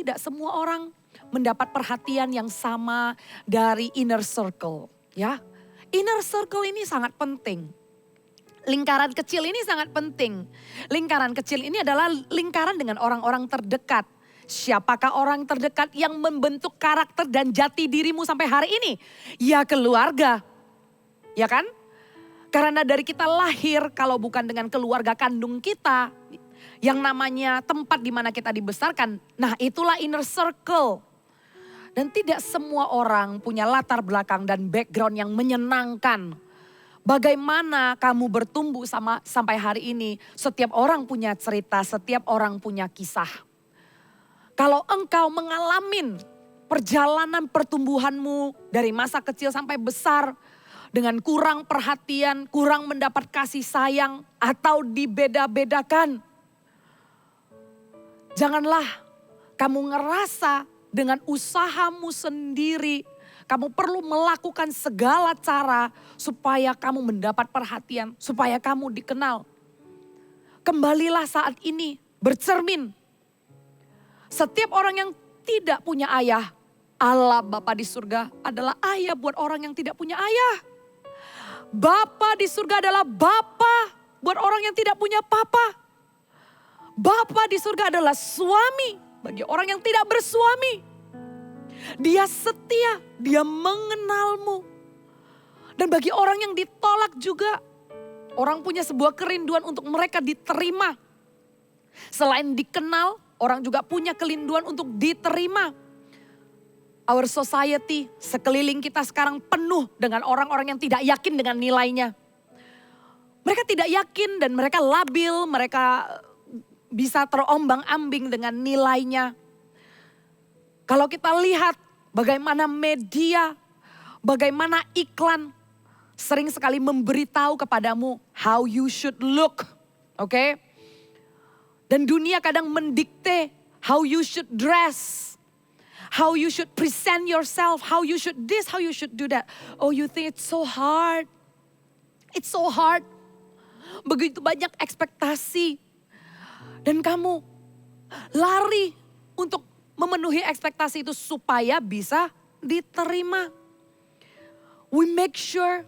tidak semua orang mendapat perhatian yang sama dari inner circle, ya. Inner circle ini sangat penting. Lingkaran kecil ini sangat penting. Lingkaran kecil ini adalah lingkaran dengan orang-orang terdekat. Siapakah orang terdekat yang membentuk karakter dan jati dirimu sampai hari ini? Ya keluarga, ya kan? Karena dari kita lahir, kalau bukan dengan keluarga kandung kita, yang namanya tempat di mana kita dibesarkan, nah itulah inner circle. Dan tidak semua orang punya latar belakang dan background yang menyenangkan. Bagaimana kamu bertumbuh sampai hari ini, setiap orang punya cerita, setiap orang punya kisah. Kalau engkau mengalami perjalanan pertumbuhanmu dari masa kecil sampai besar, dengan kurang perhatian, kurang mendapat kasih sayang, atau dibeda-bedakan. Janganlah kamu ngerasa dengan usahamu sendiri, kamu perlu melakukan segala cara supaya kamu mendapat perhatian, supaya kamu dikenal. Kembalilah saat ini bercermin. Setiap orang yang tidak punya ayah, Allah Bapa di surga adalah ayah buat orang yang tidak punya ayah. Bapa di surga adalah Bapa buat orang yang tidak punya papa. Bapa di surga adalah suami bagi orang yang tidak bersuami. Dia setia, dia mengenalmu. Dan bagi orang yang ditolak juga, orang punya sebuah kerinduan untuk mereka diterima. Selain dikenal, orang juga punya kerinduan untuk diterima. Our society, sekeliling kita sekarang penuh dengan orang-orang yang tidak yakin dengan nilainya. Mereka tidak yakin dan mereka labil, mereka bisa terombang-ambing dengan nilainya. Kalau kita lihat bagaimana media, bagaimana iklan sering sekali memberitahu kepadamu how you should look. Oke? Dan dunia kadang mendikte how you should dress. How you should present yourself, how you should this, how you should do that. Oh, you think it's so hard. It's so hard. Begitu banyak ekspektasi. Dan kamu lari untuk memenuhi ekspektasi itu supaya bisa diterima. We make sure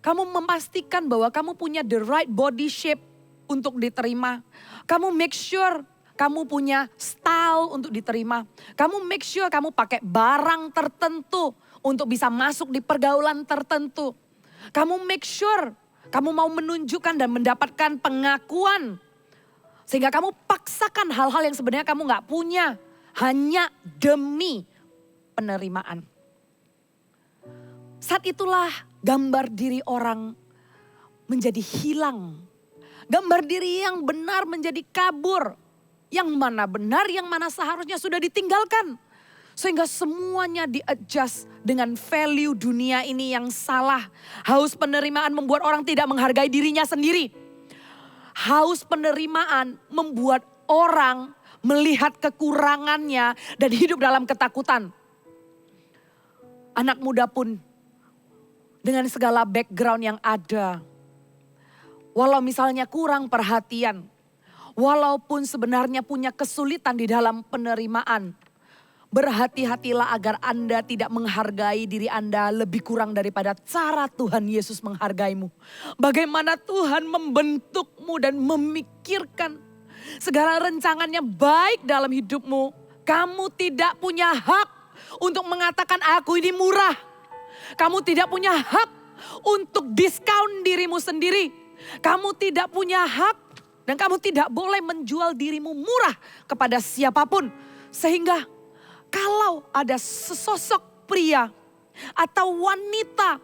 kamu memastikan bahwa kamu punya the right body shape untuk diterima. Kamu make sure kamu punya style untuk diterima. Kamu make sure kamu pakai barang tertentu untuk bisa masuk di pergaulan tertentu. Kamu make sure kamu mau menunjukkan dan mendapatkan pengakuan. Sehingga kamu paksakan hal-hal yang sebenarnya kamu gak punya. Hanya demi penerimaan. Saat itulah gambar diri orang menjadi hilang. Gambar diri yang benar menjadi kabur. Yang mana benar, yang mana seharusnya sudah ditinggalkan. Sehingga semuanya di-adjust dengan value dunia ini yang salah. Haus penerimaan membuat orang tidak menghargai dirinya sendiri. Haus penerimaan membuat orang melihat kekurangannya dan hidup dalam ketakutan. Anak muda pun dengan segala background yang ada. Walau misalnya kurang perhatian. Walaupun sebenarnya punya kesulitan di dalam penerimaan. Berhati-hatilah agar Anda tidak menghargai diri Anda lebih kurang daripada cara Tuhan Yesus menghargaimu. Bagaimana Tuhan membentukmu dan memikirkan segala rencangannya baik dalam hidupmu. Kamu tidak punya hak untuk mengatakan aku ini murah. Kamu tidak punya hak untuk diskon dirimu sendiri. Kamu tidak punya hak dan kamu tidak boleh menjual dirimu murah kepada siapapun. Sehingga kalau ada sesosok pria atau wanita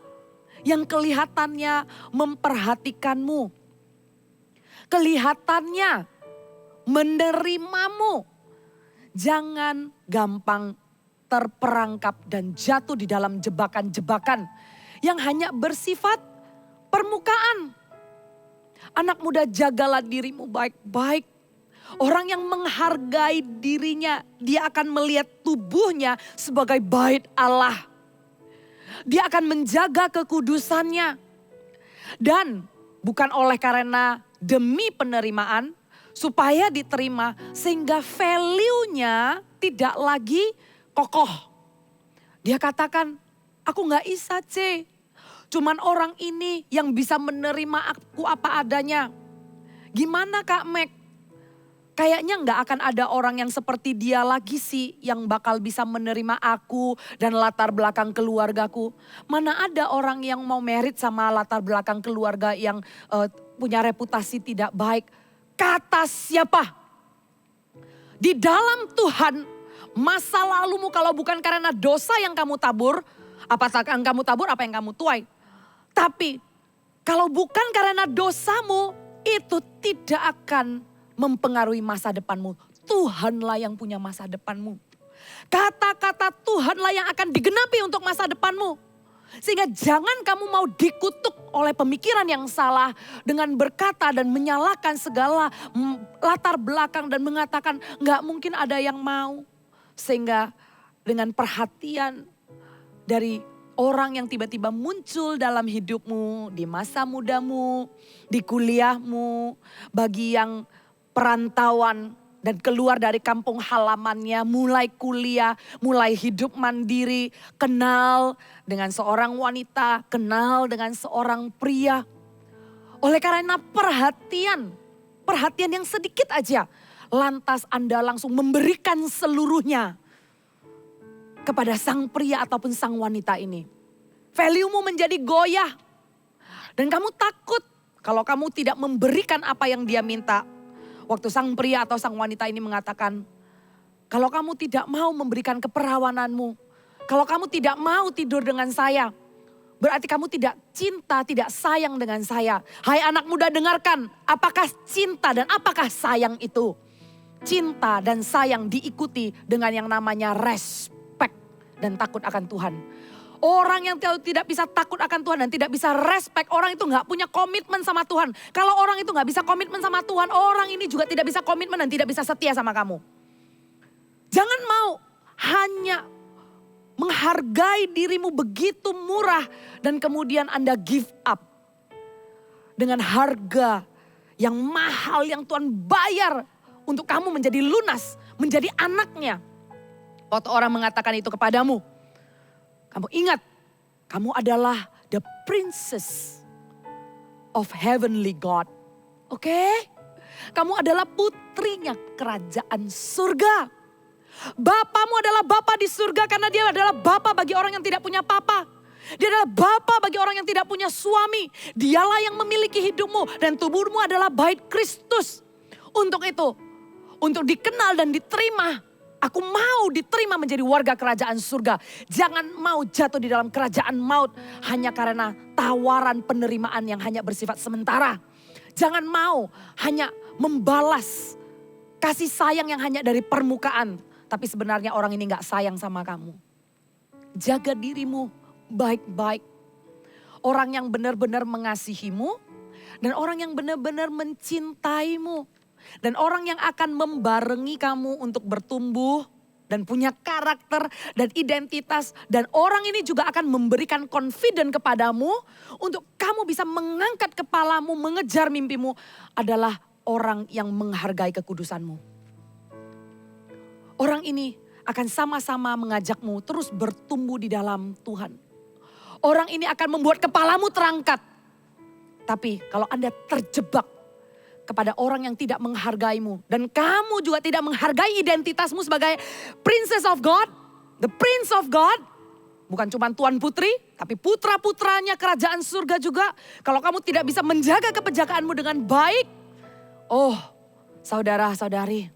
yang kelihatannya memperhatikanmu, kelihatannya menerimamu, jangan gampang terperangkap dan jatuh di dalam jebakan-jebakan yang hanya bersifat permukaan. Anak muda, jagalah dirimu baik-baik. Orang yang menghargai dirinya, dia akan melihat tubuhnya sebagai bait Allah. Dia akan menjaga kekudusannya. Dan bukan oleh karena demi penerimaan, supaya diterima sehingga value-nya tidak lagi kokoh. Dia katakan, aku gak bisa C. Cuman orang ini yang bisa menerima aku apa adanya. Gimana Kak Meg? Kayaknya gak akan ada orang yang seperti dia lagi sih yang bakal bisa menerima aku dan latar belakang keluargaku. Mana ada orang yang mau merit sama latar belakang keluarga yang punya reputasi tidak baik. Kata siapa? Di dalam Tuhan, masa lalumu kalau bukan karena dosa yang kamu tabur, apa yang kamu tabur, apa yang kamu tuai. Tapi kalau bukan karena dosamu, itu tidak akan mempengaruhi masa depanmu. Tuhanlah yang punya masa depanmu. Kata-kata Tuhanlah yang akan digenapi untuk masa depanmu. Sehingga jangan kamu mau dikutuk oleh pemikiran yang salah dengan berkata dan menyalahkan segala latar belakang dan mengatakan nggak mungkin ada yang mau. Sehingga dengan perhatian dari orang yang tiba-tiba muncul dalam hidupmu, di masa mudamu, di kuliahmu, bagi yang perantauan dan keluar dari kampung halamannya, mulai kuliah, mulai hidup mandiri, kenal dengan seorang wanita, kenal dengan seorang pria. Oleh karena perhatian yang sedikit aja, lantas Anda langsung memberikan seluruhnya kepada sang pria ataupun sang wanita ini. Value-mu menjadi goyah. Dan kamu takut kalau kamu tidak memberikan apa yang dia minta. Waktu sang pria atau sang wanita ini mengatakan, kalau kamu tidak mau memberikan keperawananmu, kalau kamu tidak mau tidur dengan saya, berarti kamu tidak cinta, tidak sayang dengan saya. Hai anak muda, dengarkan, apakah cinta dan apakah sayang itu? Cinta dan sayang diikuti dengan yang namanya respect dan takut akan Tuhan. Orang yang tidak bisa takut akan Tuhan dan tidak bisa respect, orang itu gak punya komitmen sama Tuhan. Kalau orang itu gak bisa komitmen sama Tuhan, orang ini juga tidak bisa komitmen dan tidak bisa setia sama kamu. Jangan mau hanya menghargai dirimu begitu murah dan kemudian Anda give up. Dengan harga yang mahal yang Tuhan bayar untuk kamu menjadi lunas, menjadi anaknya. Waktu orang mengatakan itu kepadamu, kamu ingat, kamu adalah the princess of heavenly God. Oke? Kamu adalah putrinya kerajaan surga. Bapamu adalah Bapa di surga karena dia adalah Bapa bagi orang yang tidak punya papa. Dia adalah Bapa bagi orang yang tidak punya suami. Dialah yang memiliki hidupmu dan tubuhmu adalah bait Kristus. Untuk itu, untuk dikenal dan diterima, aku mau diterima menjadi warga kerajaan surga. Jangan mau jatuh di dalam kerajaan maut hanya karena tawaran penerimaan yang hanya bersifat sementara. Jangan mau hanya membalas kasih sayang yang hanya dari permukaan. Tapi sebenarnya orang ini gak sayang sama kamu. Jaga dirimu baik-baik. Orang yang benar-benar mengasihimu dan orang yang benar-benar mencintaimu. Dan orang yang akan membarengi kamu untuk bertumbuh dan punya karakter dan identitas. Dan orang ini juga akan memberikan confident kepadamu untuk kamu bisa mengangkat kepalamu, mengejar mimpimu. Adalah orang yang menghargai kekudusanmu. Orang ini akan sama-sama mengajakmu terus bertumbuh di dalam Tuhan. Orang ini akan membuat kepalamu terangkat. Tapi kalau Anda terjebak kepada orang yang tidak menghargaimu. Dan kamu juga tidak menghargai identitasmu sebagai princess of God. The prince of God. Bukan cuma tuan putri, tapi putra-putranya kerajaan surga juga. Kalau kamu tidak bisa menjaga kepejagaanmu dengan baik. Oh, saudara-saudari,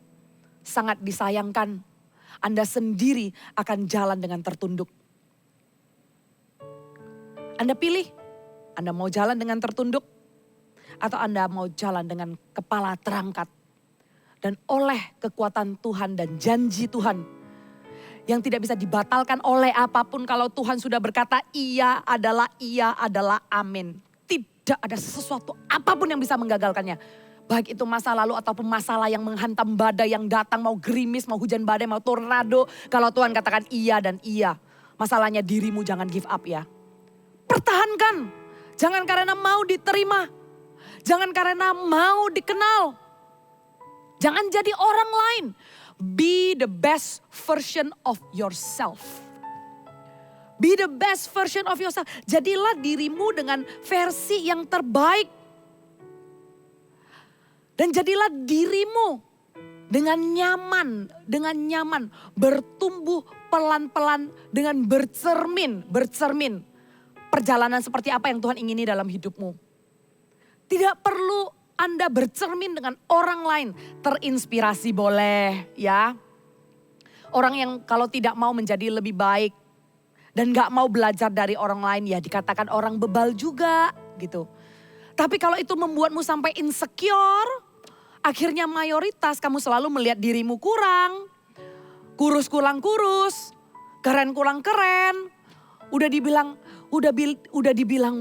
sangat disayangkan. Anda sendiri akan jalan dengan tertunduk. Anda pilih, Anda mau jalan dengan tertunduk. Atau Anda mau jalan dengan kepala terangkat. Dan oleh kekuatan Tuhan dan janji Tuhan. Yang tidak bisa dibatalkan oleh apapun. Kalau Tuhan sudah berkata iya adalah amin. Tidak ada sesuatu apapun yang bisa menggagalkannya. Baik itu masa lalu ataupun masalah yang menghantam badai yang datang. Mau gerimis, mau hujan badai, mau tornado. Kalau Tuhan katakan iya dan iya. Masalahnya dirimu jangan give up ya. Pertahankan. Jangan karena mau diterima. Jangan karena mau dikenal. Jangan jadi orang lain. Be the best version of yourself. Be the best version of yourself. Jadilah dirimu dengan versi yang terbaik. Dan jadilah dirimu dengan nyaman, bertumbuh pelan-pelan dengan bercermin. Perjalanan seperti apa yang Tuhan ingini dalam hidupmu. Tidak perlu Anda bercermin dengan orang lain. Terinspirasi boleh ya. Orang yang kalau tidak mau menjadi lebih baik dan gak mau belajar dari orang lain ya dikatakan orang bebal juga gitu. Tapi kalau itu membuatmu sampai insecure, akhirnya mayoritas kamu selalu melihat dirimu kurang. Kurus kurang kurus, keren kurang keren. Udah dibilang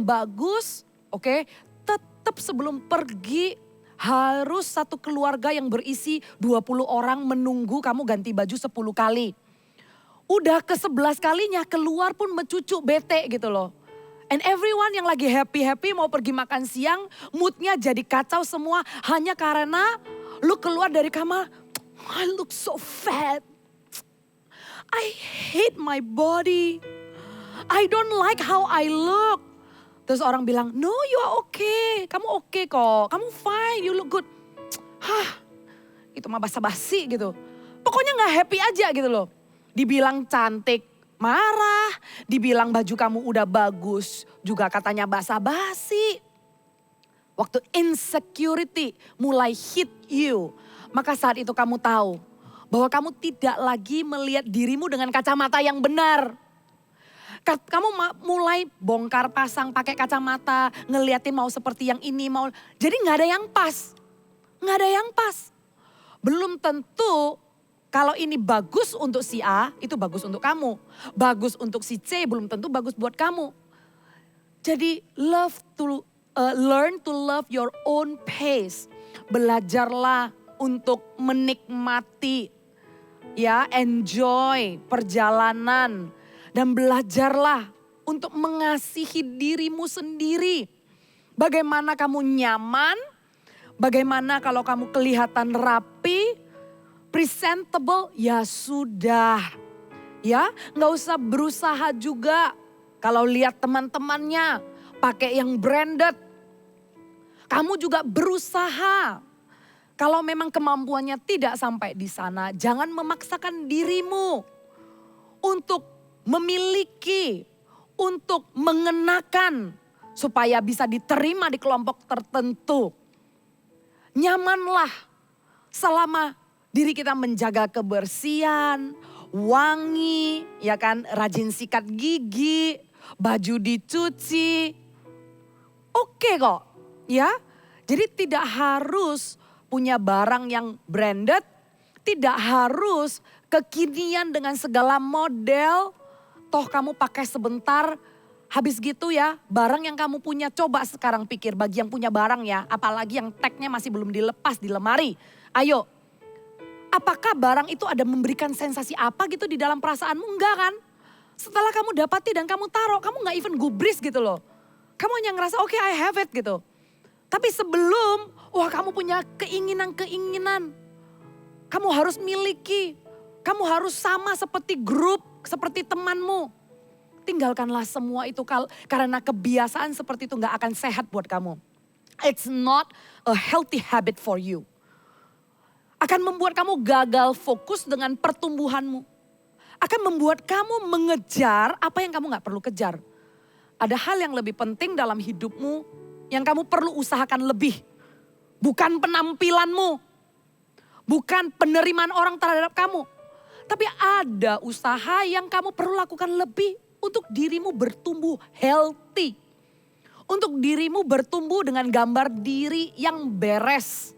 bagus, oke. Tetap sebelum pergi harus satu keluarga yang berisi 20 orang menunggu kamu ganti baju 10 kali. Udah ke-11 kalinya keluar pun mencucuk bete gitu loh. And everyone yang lagi happy-happy mau pergi makan siang, moodnya jadi kacau semua hanya karena lu keluar dari kamar, I look so fat. I hate my body. I don't like how I look. Terus orang bilang, no you are okay, kamu okay kok, kamu fine, you look good. Itu mah basa-basi gitu. Pokoknya gak happy aja gitu loh. Dibilang cantik, marah. Dibilang baju kamu udah bagus, juga katanya basa-basi. Waktu insecurity mulai hit you, maka saat itu kamu tahu bahwa kamu tidak lagi melihat dirimu dengan kacamata yang benar. Kamu mulai bongkar pasang pakai kacamata, ngeliatin mau seperti yang ini, mau. Jadi gak ada yang pas. Gak ada yang pas. Belum tentu kalau ini bagus untuk si A, itu bagus untuk kamu. Bagus untuk si C, belum tentu bagus buat kamu. Jadi learn to love your own pace. Belajarlah untuk menikmati, ya, enjoy perjalanan. Dan belajarlah untuk mengasihi dirimu sendiri. Bagaimana kamu nyaman, bagaimana kalau kamu kelihatan rapi, presentable, ya sudah. Ya, gak usah berusaha juga. Kalau lihat teman-temannya pakai yang branded, kamu juga berusaha. Kalau memang kemampuannya tidak sampai di sana, jangan memaksakan dirimu untuk memiliki, untuk mengenakan supaya bisa diterima di kelompok tertentu. Nyamanlah selama diri kita menjaga kebersihan, wangi, ya kan, rajin sikat gigi, baju dicuci. Oke kok, ya. Jadi tidak harus punya barang yang branded, tidak harus kekinian dengan segala model. Toh kamu pakai sebentar, habis gitu ya barang yang kamu punya, coba sekarang pikir bagi yang punya barang ya, apalagi yang tagnya masih belum dilepas di lemari. Ayo, apakah barang itu ada memberikan sensasi apa gitu di dalam perasaanmu? Enggak kan? Setelah kamu dapati dan kamu taruh, kamu gak even gubris gitu loh. Kamu hanya ngerasa oke, I have it gitu. Tapi sebelum, wah kamu punya keinginan-keinginan. Kamu harus miliki, kamu harus sama seperti grup, seperti temanmu. Tinggalkanlah semua itu karena kebiasaan seperti itu gak akan sehat buat kamu. It's not a healthy habit for you. Akan membuat kamu gagal fokus dengan pertumbuhanmu. Akan membuat kamu mengejar apa yang kamu gak perlu kejar. Ada hal yang lebih penting dalam hidupmu yang kamu perlu usahakan lebih. Bukan penampilanmu. Bukan penerimaan orang terhadap kamu. Tapi ada usaha yang kamu perlu lakukan lebih untuk dirimu bertumbuh healthy. Untuk dirimu bertumbuh dengan gambar diri yang beres.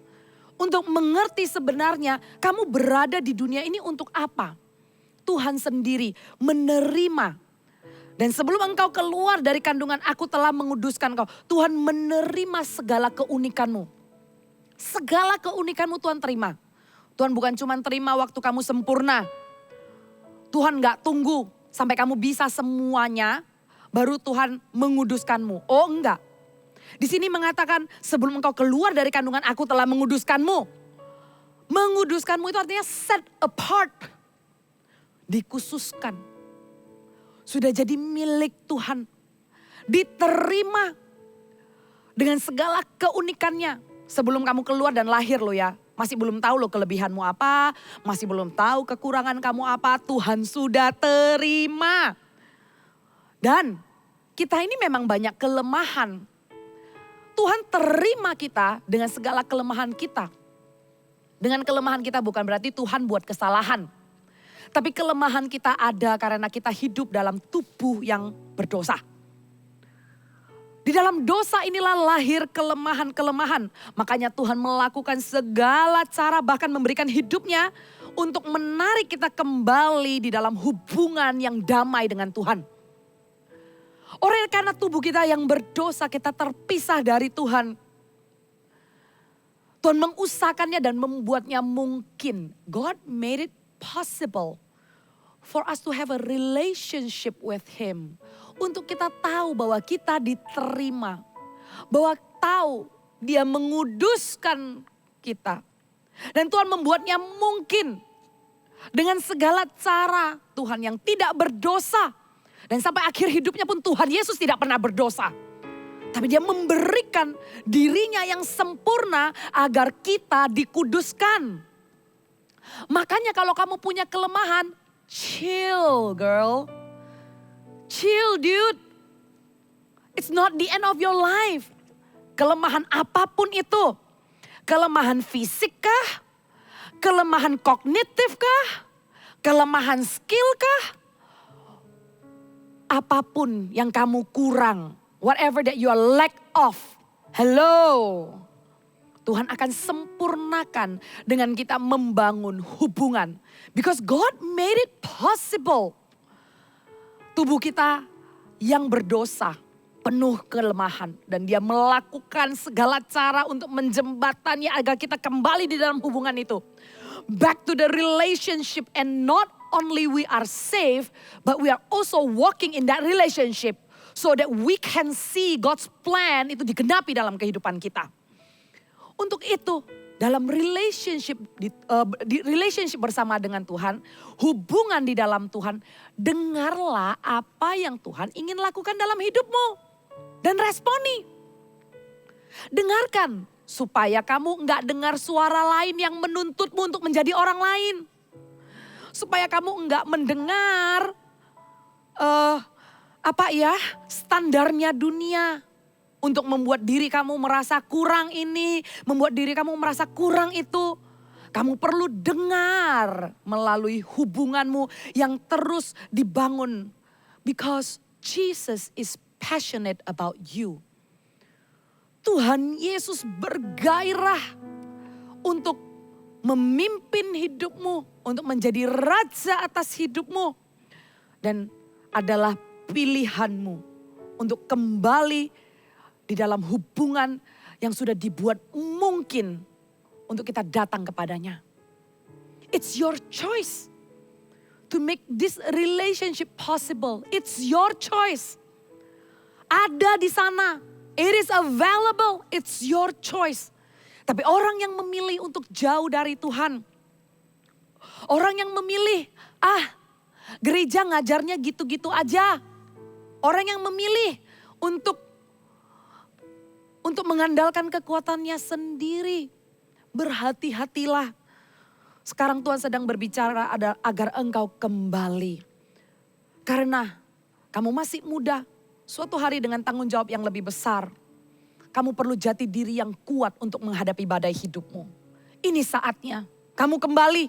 Untuk mengerti sebenarnya kamu berada di dunia ini untuk apa. Tuhan sendiri menerima. Dan sebelum engkau keluar dari kandungan aku telah menguduskan kau. Tuhan menerima segala keunikanmu. Segala keunikanmu Tuhan terima. Tuhan bukan cuma terima waktu kamu sempurna. Tuhan gak tunggu sampai kamu bisa semuanya, baru Tuhan menguduskanmu. Oh enggak. Di sini mengatakan sebelum engkau keluar dari kandungan aku telah menguduskanmu. Menguduskanmu itu artinya set apart. Dikhususkan. Sudah jadi milik Tuhan. Diterima dengan segala keunikannya. Sebelum kamu keluar dan lahir lo ya. Masih belum tahu lo kelebihanmu apa. Masih belum tahu kekurangan kamu apa. Tuhan sudah terima. Dan kita ini memang banyak kelemahan. Tuhan terima kita dengan segala kelemahan kita. Dengan kelemahan kita bukan berarti Tuhan buat kesalahan. Tapi kelemahan kita ada karena kita hidup dalam tubuh yang berdosa. Di dalam dosa inilah lahir kelemahan-kelemahan. Makanya Tuhan melakukan segala cara bahkan memberikan hidupnya untuk menarik kita kembali di dalam hubungan yang damai dengan Tuhan. Oleh karena tubuh kita yang berdosa kita terpisah dari Tuhan. Tuhan mengusahakannya dan membuatnya mungkin. God made it possible for us to have a relationship with Him. Untuk kita tahu bahwa kita diterima. Bahwa tahu Dia menguduskan kita. Dan Tuhan membuatnya mungkin. Dengan segala cara Tuhan yang tidak berdosa. Dan sampai akhir hidupnya pun Tuhan Yesus tidak pernah berdosa. Tapi Dia memberikan dirinya yang sempurna agar kita dikuduskan. Makanya kalau kamu punya kelemahan, chill girl. Chill dude. It's not the end of your life. Kelemahan apapun itu. Kelemahan fisik kah? Kelemahan kognitif kah? Kelemahan skill kah? Apapun yang kamu kurang. Whatever that you are lack of. Hello. Tuhan akan sempurnakan dengan kita membangun hubungan. Because God made it possible. Tubuh kita yang berdosa penuh kelemahan. Dan Dia melakukan segala cara untuk menjembatannya agar kita kembali di dalam hubungan itu. Back to the relationship and not only we are saved but we are also walking in that relationship. So that we can see God's plan itu digenapi dalam kehidupan kita. Untuk itu dalam relationship relationship bersama dengan Tuhan, hubungan di dalam Tuhan, dengarlah apa yang Tuhan ingin lakukan dalam hidupmu dan responi. Dengarkan supaya kamu enggak dengar suara lain yang menuntutmu untuk menjadi orang lain. Supaya kamu enggak mendengar standarnya dunia. Untuk membuat diri kamu merasa kurang ini, membuat diri kamu merasa kurang itu. Kamu perlu dengar melalui hubunganmu yang terus dibangun. Because Jesus is passionate about you. Tuhan Yesus bergairah untuk memimpin hidupmu, untuk menjadi raja atas hidupmu. Dan adalah pilihanmu untuk kembali di dalam hubungan yang sudah dibuat mungkin untuk kita datang kepadanya. It's your choice to make this relationship possible. It's your choice. Ada di sana. It is available. It's your choice. Tapi orang yang memilih untuk jauh dari Tuhan. Orang yang memilih, gereja ngajarnya gitu-gitu aja. Orang yang memilih untuk mengandalkan kekuatannya sendiri. Berhati-hatilah. Sekarang Tuhan sedang berbicara agar engkau kembali. Karena kamu masih muda. Suatu hari dengan tanggung jawab yang lebih besar. Kamu perlu jati diri yang kuat untuk menghadapi badai hidupmu. Ini saatnya kamu kembali.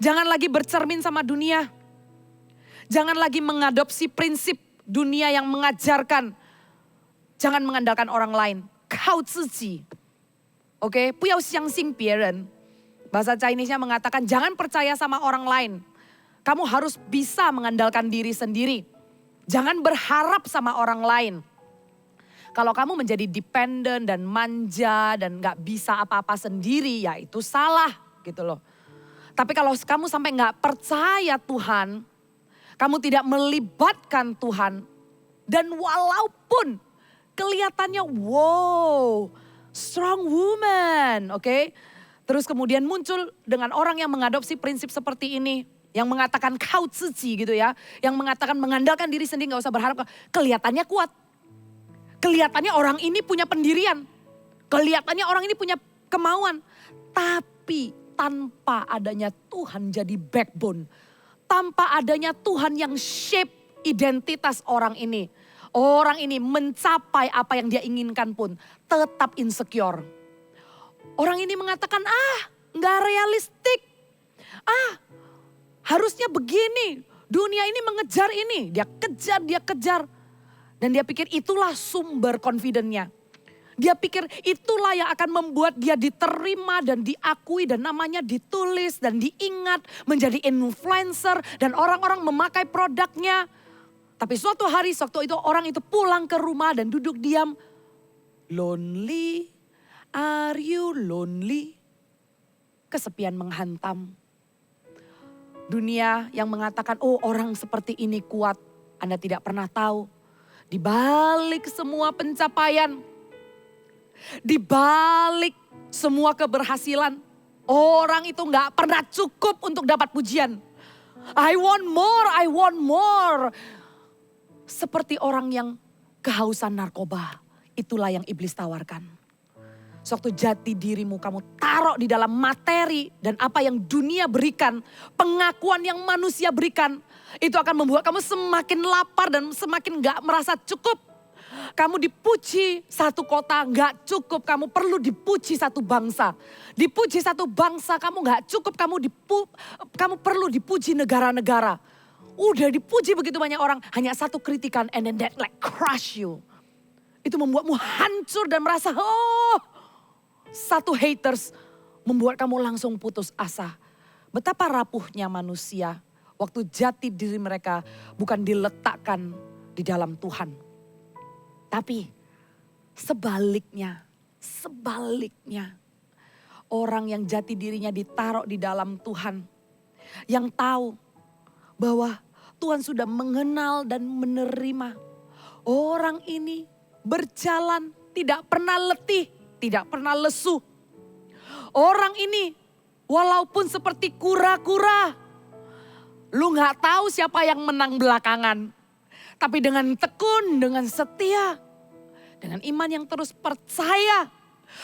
Jangan lagi bercermin sama dunia. Jangan lagi mengadopsi prinsip dunia yang mengajarkan. Jangan mengandalkan orang lain. Kau ziji. Oke, 不要相信别人. Bahasa Chinese-nya mengatakan jangan percaya sama orang lain. Kamu harus bisa mengandalkan diri sendiri. Jangan berharap sama orang lain. Kalau kamu menjadi dependent dan manja dan gak bisa apa-apa sendiri, ya itu salah gitu loh. Tapi kalau kamu sampai gak percaya Tuhan, kamu tidak melibatkan Tuhan. Dan walaupun kelihatannya wow, strong woman, oke. Terus kemudian muncul dengan orang yang mengadopsi prinsip seperti ini. Yang mengatakan kau cici gitu ya. Yang mengatakan mengandalkan diri sendiri gak usah berharap. Kelihatannya kuat. Kelihatannya orang ini punya pendirian. Kelihatannya orang ini punya kemauan. Tapi tanpa adanya Tuhan jadi backbone. Tanpa adanya Tuhan yang shape identitas orang ini. Orang ini mencapai apa yang dia inginkan pun tetap insecure. Orang ini mengatakan, gak realistik. Harusnya begini. Dunia ini mengejar ini. Dia kejar. Dan dia pikir itulah sumber confidence-nya. Dia pikir itulah yang akan membuat dia diterima dan diakui dan namanya ditulis dan diingat. Menjadi influencer dan orang-orang memakai produknya. Tapi suatu hari waktu itu orang itu pulang ke rumah dan duduk diam. Lonely. Are you lonely? Kesepian menghantam. Dunia yang mengatakan, oh orang seperti ini kuat. Anda tidak pernah tahu. Di balik semua pencapaian. Di balik semua keberhasilan. Orang itu gak pernah cukup untuk dapat pujian. I want more. Seperti orang yang kehausan narkoba. Itulah yang iblis tawarkan. Sewaktu jati dirimu kamu taruh di dalam materi dan apa yang dunia berikan, pengakuan yang manusia berikan, itu akan membuat kamu semakin lapar dan semakin gak merasa cukup. Kamu dipuji satu kota gak cukup, kamu perlu dipuji satu bangsa. Dipuji satu bangsa kamu gak cukup, kamu perlu dipuji negara-negara. Udah dipuji begitu banyak orang, hanya satu kritikan and then that like crush you. Itu membuatmu hancur dan merasa satu haters membuat kamu langsung putus asa. Betapa rapuhnya manusia waktu jati diri mereka bukan diletakkan di dalam Tuhan. Tapi sebaliknya orang yang jati dirinya ditaruh di dalam Tuhan. Yang tahu bahwa Tuhan sudah mengenal dan menerima. Orang ini berjalan tidak pernah letih. Tidak pernah lesu. Orang ini walaupun seperti kura-kura. Lu gak tahu siapa yang menang belakangan. Tapi dengan tekun, dengan setia. Dengan iman yang terus percaya.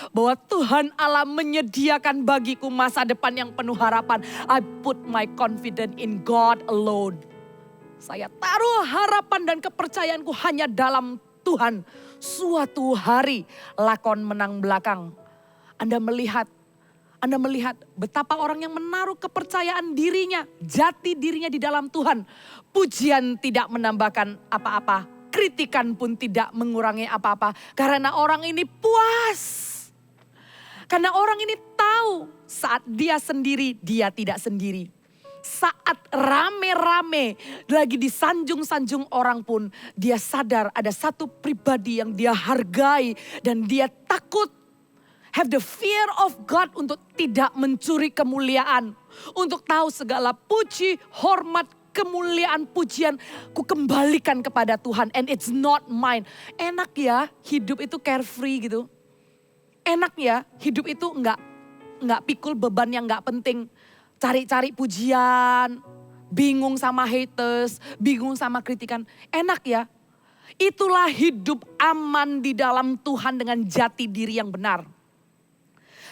Bahwa Tuhan Allah menyediakan bagiku masa depan yang penuh harapan. I put my confidence in God alone. Saya taruh harapan dan kepercayaanku hanya dalam Tuhan. Suatu hari lakon menang belakang. Anda melihat betapa orang yang menaruh kepercayaan dirinya, jati dirinya di dalam Tuhan. Pujian tidak menambahkan apa-apa, kritikan pun tidak mengurangi apa-apa. Karena orang ini puas. Karena orang ini tahu saat dia sendiri, dia tidak sendiri. Saat rame-rame lagi disanjung-sanjung orang pun dia sadar ada satu pribadi yang dia hargai dan dia takut. Have the fear of God untuk tidak mencuri kemuliaan. Untuk tahu segala puji, hormat, kemuliaan, pujian ku kembalikan kepada Tuhan and it's not mine. Enak ya hidup itu carefree gitu. Enak ya hidup itu enggak pikul beban yang enggak penting. Cari-cari pujian, bingung sama haters, bingung sama kritikan. Enak ya. Itulah hidup aman di dalam Tuhan dengan jati diri yang benar.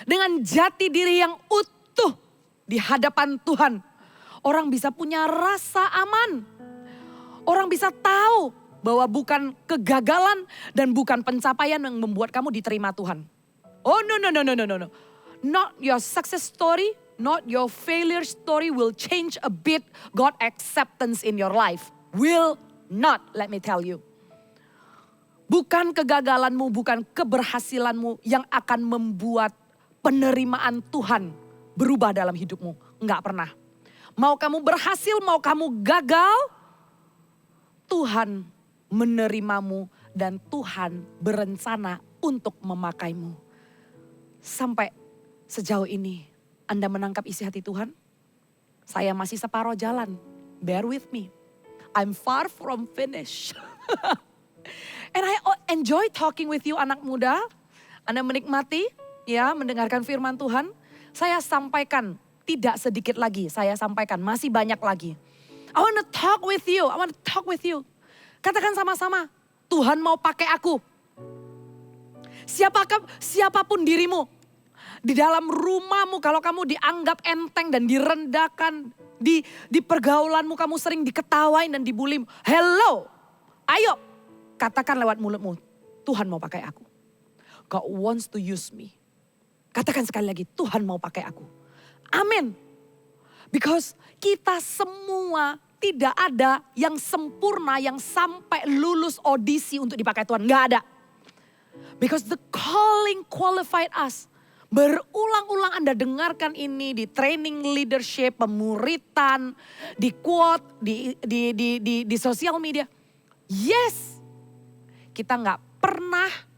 Dengan jati diri yang utuh di hadapan Tuhan. Orang bisa punya rasa aman. Orang bisa tahu bahwa bukan kegagalan dan bukan pencapaian yang membuat kamu diterima Tuhan. Oh no. Not your success story. Not your failure story will change a bit God acceptance in your life. Will not, let me tell you. Bukan kegagalanmu, bukan keberhasilanmu yang akan membuat penerimaan Tuhan berubah dalam hidupmu. Enggak pernah. Mau kamu berhasil, mau kamu gagal, Tuhan menerimamu dan Tuhan berencana untuk memakaimu. Sampai sejauh ini Anda menangkap isi hati Tuhan? Saya masih separuh jalan. Bear with me. I'm far from finish. And I enjoy talking with you anak muda. Anda menikmati ya mendengarkan firman Tuhan. Saya sampaikan, tidak sedikit lagi saya sampaikan, masih banyak lagi. I want to talk with you, I want to talk with you. Katakan sama-sama, Tuhan mau pakai aku. Siapapun dirimu, di dalam rumahmu kalau kamu dianggap enteng dan direndahkan, di pergaulanmu kamu sering diketawain dan dibully. Hello, ayo katakan lewat mulutmu, Tuhan mau pakai aku. God wants to use me. Katakan sekali lagi, Tuhan mau pakai aku. Amin. Because kita semua tidak ada yang sempurna yang sampai lulus audisi untuk dipakai Tuhan. Gak ada. Because the calling qualified us. Berulang-ulang Anda dengarkan ini di training leadership, pemuritan, di quote, di sosial media. Yes, kita gak pernah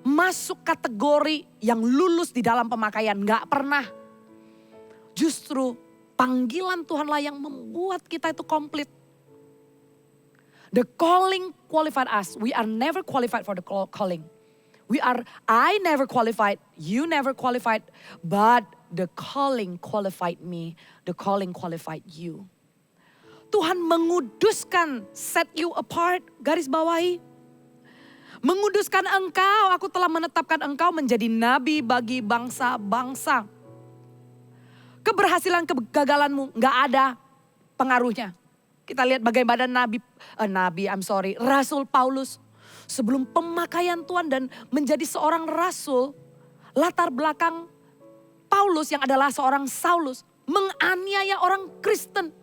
masuk kategori yang lulus di dalam pemakaian. Gak pernah. Justru panggilan Tuhanlah yang membuat kita itu komplit. The calling qualified us. We are never qualified for the calling. I never qualified, you never qualified, but the calling qualified me. The calling qualified you. Tuhan menguduskan, set you apart, garis bawahi. Menguduskan engkau, aku telah menetapkan engkau menjadi nabi bagi bangsa-bangsa. Keberhasilan kegagalanmu gak ada pengaruhnya. Kita lihat bagaimana Rasul Paulus. Sebelum pemakaian Tuhan dan menjadi seorang rasul, latar belakang Paulus yang adalah seorang Saulus menganiaya orang Kristen.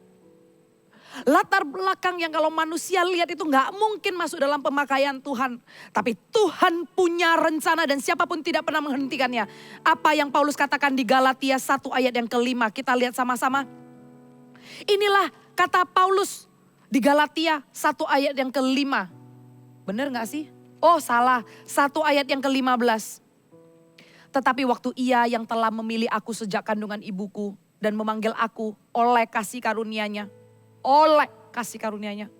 Latar belakang yang kalau manusia lihat itu gak mungkin masuk dalam pemakaian Tuhan. Tapi Tuhan punya rencana dan siapapun tidak pernah menghentikannya. Apa yang Paulus katakan di Galatia 1 ayat yang ke-5. Kita lihat sama-sama. Inilah kata Paulus di Galatia 1 ayat yang ke-5. Benar gak sih? Oh salah, 1 ayat yang ke-15. Tetapi waktu Ia yang telah memilih aku sejak kandungan ibuku dan memanggil aku oleh kasih karunia-Nya. Oleh kasih karunia-Nya.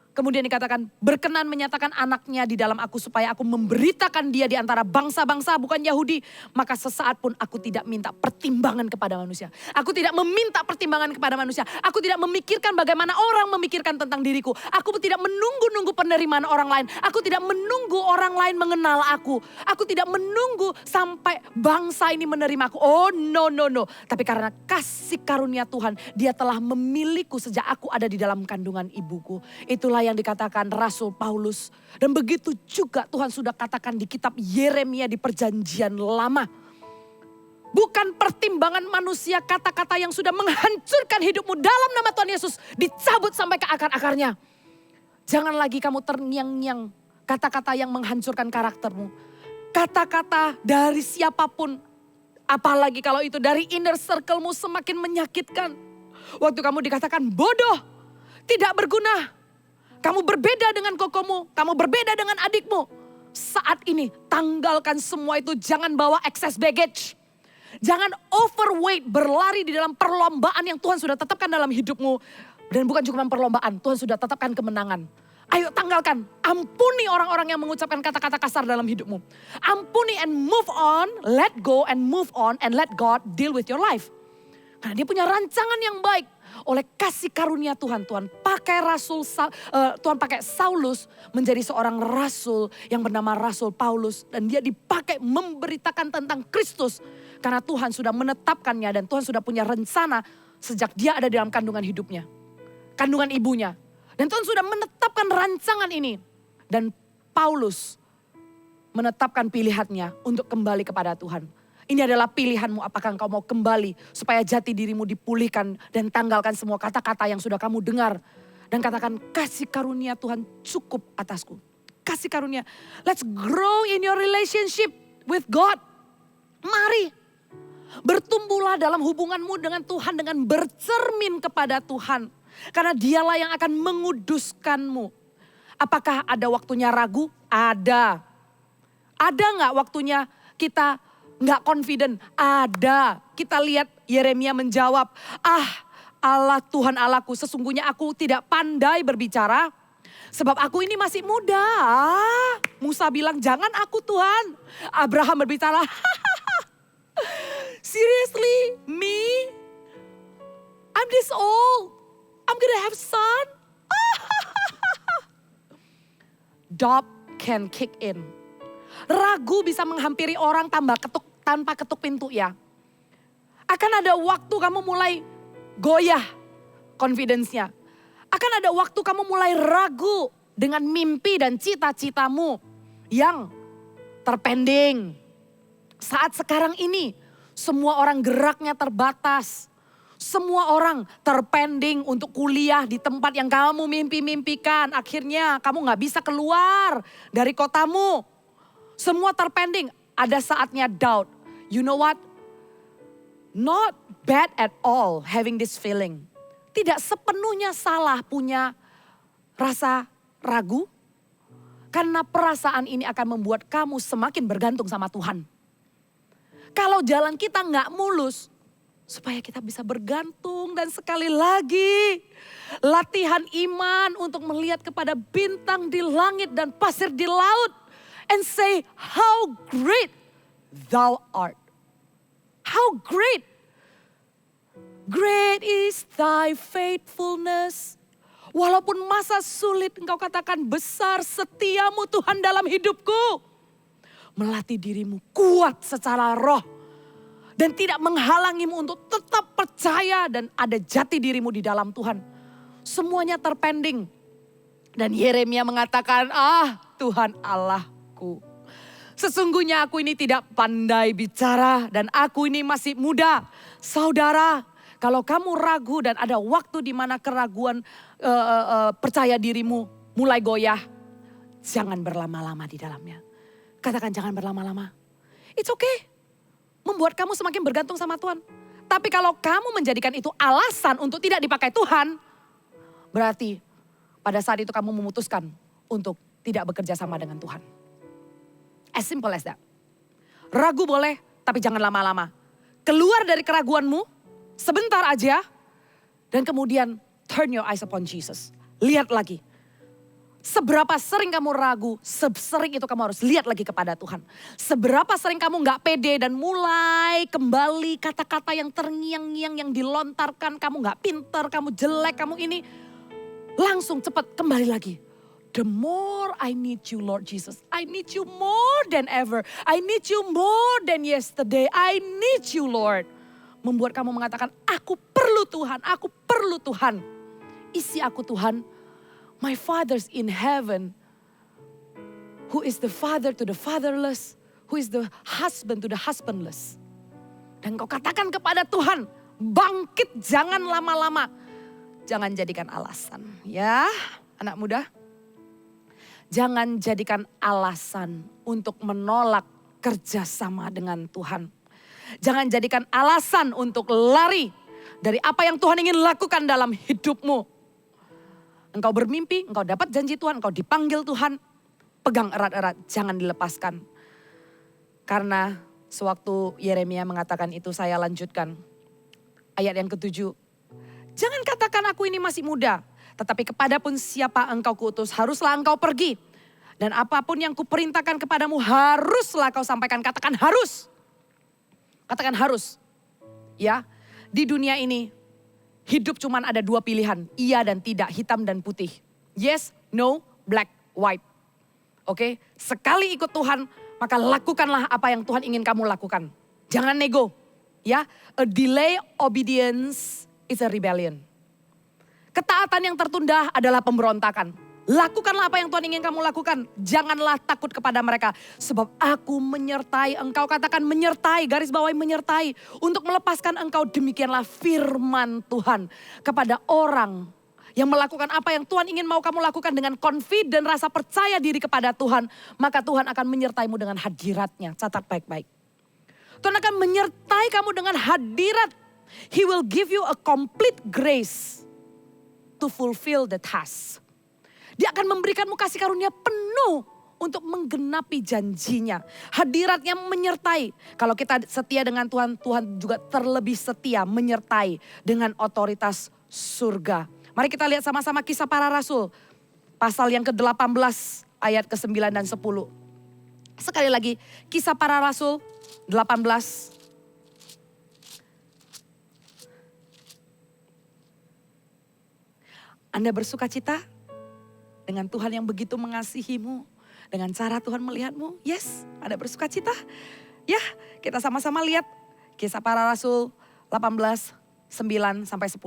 Kemudian dikatakan berkenan menyatakan anaknya di dalam aku supaya aku memberitakan dia di antara bangsa-bangsa bukan Yahudi. Maka sesaat pun aku tidak minta pertimbangan kepada manusia. Aku tidak meminta pertimbangan kepada manusia. Aku tidak memikirkan bagaimana orang memikirkan tentang diriku. Aku tidak menunggu-nunggu penerimaan orang lain. Aku tidak menunggu orang lain mengenal aku. Aku tidak menunggu sampai bangsa ini menerima aku. Oh no. Tapi karena kasih karunia Tuhan, Dia telah memilihku sejak aku ada di dalam kandungan ibuku. Itulah yang dikatakan Rasul Paulus. Dan begitu juga Tuhan sudah katakan di kitab Yeremia di perjanjian lama. Bukan pertimbangan manusia, kata-kata yang sudah menghancurkan hidupmu dalam nama Tuhan Yesus dicabut sampai ke akar-akarnya. Jangan lagi kamu terngiang-ngiang kata-kata yang menghancurkan karaktermu. Kata-kata dari siapapun, apalagi kalau itu dari inner circle-mu semakin menyakitkan. Waktu kamu dikatakan bodoh, tidak berguna. Kamu berbeda dengan kokomu, kamu berbeda dengan adikmu. Saat ini tanggalkan semua itu, jangan bawa excess baggage. Jangan overweight berlari di dalam perlombaan yang Tuhan sudah tetapkan dalam hidupmu. Dan bukan cuma perlombaan, Tuhan sudah tetapkan kemenangan. Ayo tanggalkan, ampuni orang-orang yang mengucapkan kata-kata kasar dalam hidupmu. Ampuni and move on, let go and move on and let God deal with your life. Karena Dia punya rancangan yang baik. Oleh kasih karunia Tuhan, Tuhan pakai Saulus menjadi seorang rasul yang bernama Rasul Paulus. Dan dia dipakai memberitakan tentang Kristus. Karena Tuhan sudah menetapkannya dan Tuhan sudah punya rencana sejak dia ada dalam kandungan hidupnya. Kandungan ibunya. Dan Tuhan sudah menetapkan rancangan ini. Dan Paulus menetapkan pilihannya untuk kembali kepada Tuhan. Ini adalah pilihanmu, apakah engkau mau kembali supaya jati dirimu dipulihkan dan tanggalkan semua kata-kata yang sudah kamu dengar. Dan katakan kasih karunia Tuhan cukup atasku. Kasih karunia. Let's grow in your relationship with God. Mari. Bertumbuhlah dalam hubunganmu dengan Tuhan dengan bercermin kepada Tuhan. Karena Dialah yang akan menguduskanmu. Apakah ada waktunya ragu? Ada. Ada gak waktunya kita gak confident? Ada. Kita lihat Yeremia menjawab, Allah Tuhan Allahku, sesungguhnya aku tidak pandai berbicara. Sebab aku ini masih muda. Musa bilang jangan aku Tuhan. Abraham berbicara, Seriously, me? I'm this old. I'm gonna have son? Doubt can kick in. Ragu bisa menghampiri orang tanpa ketuk pintu ya. Akan ada waktu kamu mulai goyah confidence-nya. Akan ada waktu kamu mulai ragu dengan mimpi dan cita-citamu yang terpending. Saat sekarang ini semua orang geraknya terbatas. Semua orang terpending untuk kuliah di tempat yang kamu mimpi-mimpikan. Akhirnya kamu gak bisa keluar dari kotamu. Semua terpending. Ada saatnya doubt. You know what? Not bad at all having this feeling. Tidak sepenuhnya salah punya rasa ragu. Karena perasaan ini akan membuat kamu semakin bergantung sama Tuhan. Kalau jalan kita gak mulus, supaya kita bisa bergantung dan sekali lagi latihan iman untuk melihat kepada bintang di langit dan pasir di laut. And say, how great thou art. How great. Great is thy faithfulness. Walaupun masa sulit engkau katakan besar setiamu Tuhan dalam hidupku. Melatih dirimu kuat secara roh. Dan tidak menghalangimu untuk tetap percaya dan ada jati dirimu di dalam Tuhan. Semuanya terpending. Dan Yeremia mengatakan, Tuhan Allahku. Sesungguhnya aku ini tidak pandai bicara dan aku ini masih muda. Saudara, kalau kamu ragu dan ada waktu di mana keraguan percaya dirimu mulai goyah. Jangan berlama-lama di dalamnya. Katakan jangan berlama-lama. It's okay. Membuat kamu semakin bergantung sama Tuhan. Tapi kalau kamu menjadikan itu alasan untuk tidak dipakai Tuhan, berarti pada saat itu kamu memutuskan untuk tidak bekerja sama dengan Tuhan. As simple as that. Ragu boleh, tapi jangan lama-lama. Keluar dari keraguanmu, sebentar aja, dan kemudian turn your eyes upon Jesus. Lihat lagi. Seberapa sering kamu ragu, sering itu kamu harus lihat lagi kepada Tuhan. Seberapa sering kamu gak pede dan mulai kembali kata-kata yang terngiang-ngiang yang dilontarkan. Kamu gak pinter, kamu jelek, kamu ini. Langsung cepat kembali lagi. The more I need you Lord Jesus. I need you more than ever. I need you more than yesterday. I need you Lord. Membuat kamu mengatakan, aku perlu Tuhan, aku perlu Tuhan. Isi aku Tuhan. My Father's in heaven, who is the father to the fatherless, who is the husband to the husbandless. Dan kau katakan kepada Tuhan, bangkit jangan lama-lama. Jangan jadikan alasan, ya anak muda. Jangan jadikan alasan untuk menolak kerjasama dengan Tuhan. Jangan jadikan alasan untuk lari dari apa yang Tuhan ingin lakukan dalam hidupmu. Engkau bermimpi, engkau dapat janji Tuhan, engkau dipanggil Tuhan. Pegang erat-erat, jangan dilepaskan. Karena sewaktu Yeremia mengatakan itu saya lanjutkan. Ayat yang ke-7. Jangan katakan aku ini masih muda. Tetapi kepadapun siapa engkau kuutus, haruslah engkau pergi. Dan apapun yang kuperintahkan kepadamu haruslah kau sampaikan. Katakan harus. Katakan harus. Ya, di dunia ini hidup cuman ada dua pilihan, iya dan tidak, hitam dan putih. Yes, no, black, white. Oke, sekali ikut Tuhan, maka lakukanlah apa yang Tuhan ingin kamu lakukan. Jangan nego, ya. A delay obedience is a rebellion. Ketaatan yang tertunda adalah pemberontakan. Lakukanlah apa yang Tuhan ingin kamu lakukan. Janganlah takut kepada mereka. Sebab aku menyertai engkau. Katakan menyertai, garis bawahi menyertai. Untuk melepaskan engkau, demikianlah firman Tuhan. Kepada orang yang melakukan apa yang Tuhan ingin mau kamu lakukan dengan confident, rasa percaya diri kepada Tuhan. Maka Tuhan akan menyertaimu dengan hadiratnya. Catat baik-baik. Tuhan akan menyertai kamu dengan hadirat. He will give you a complete grace to fulfill the task. Dia akan memberikanmu kasih karunia penuh untuk menggenapi janjinya. Hadiratnya menyertai. Kalau kita setia dengan Tuhan, Tuhan juga terlebih setia menyertai dengan otoritas surga. Mari kita lihat sama-sama Kisah Para Rasul. Pasal yang ke-18 ayat ke-9 dan 10. Sekali lagi Kisah Para Rasul 18 Anda bersuka cita dengan Tuhan yang begitu mengasihimu, dengan cara Tuhan melihatmu? Yes, Anda bersuka cita? Ya, kita sama-sama lihat Kisah Para Rasul 18, 9 sampai 10.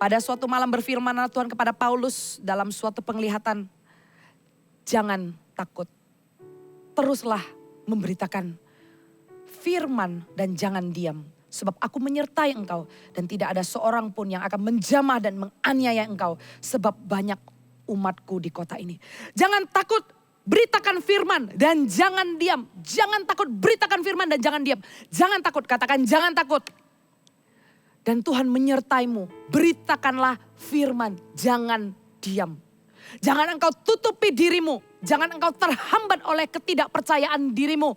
Pada suatu malam berfirmanlah Tuhan kepada Paulus dalam suatu penglihatan, jangan takut, teruslah memberitakan firman dan jangan diam. Sebab aku menyertai engkau dan tidak ada seorang pun yang akan menjamah dan menganiaya engkau. Sebab banyak umatku di kota ini. Jangan takut, beritakan firman dan jangan diam. Jangan takut, beritakan firman dan jangan diam. Jangan takut, katakan jangan takut. Dan Tuhan menyertaimu, beritakanlah firman, jangan diam. Jangan engkau tutupi dirimu, jangan engkau terhambat oleh ketidakpercayaan dirimu.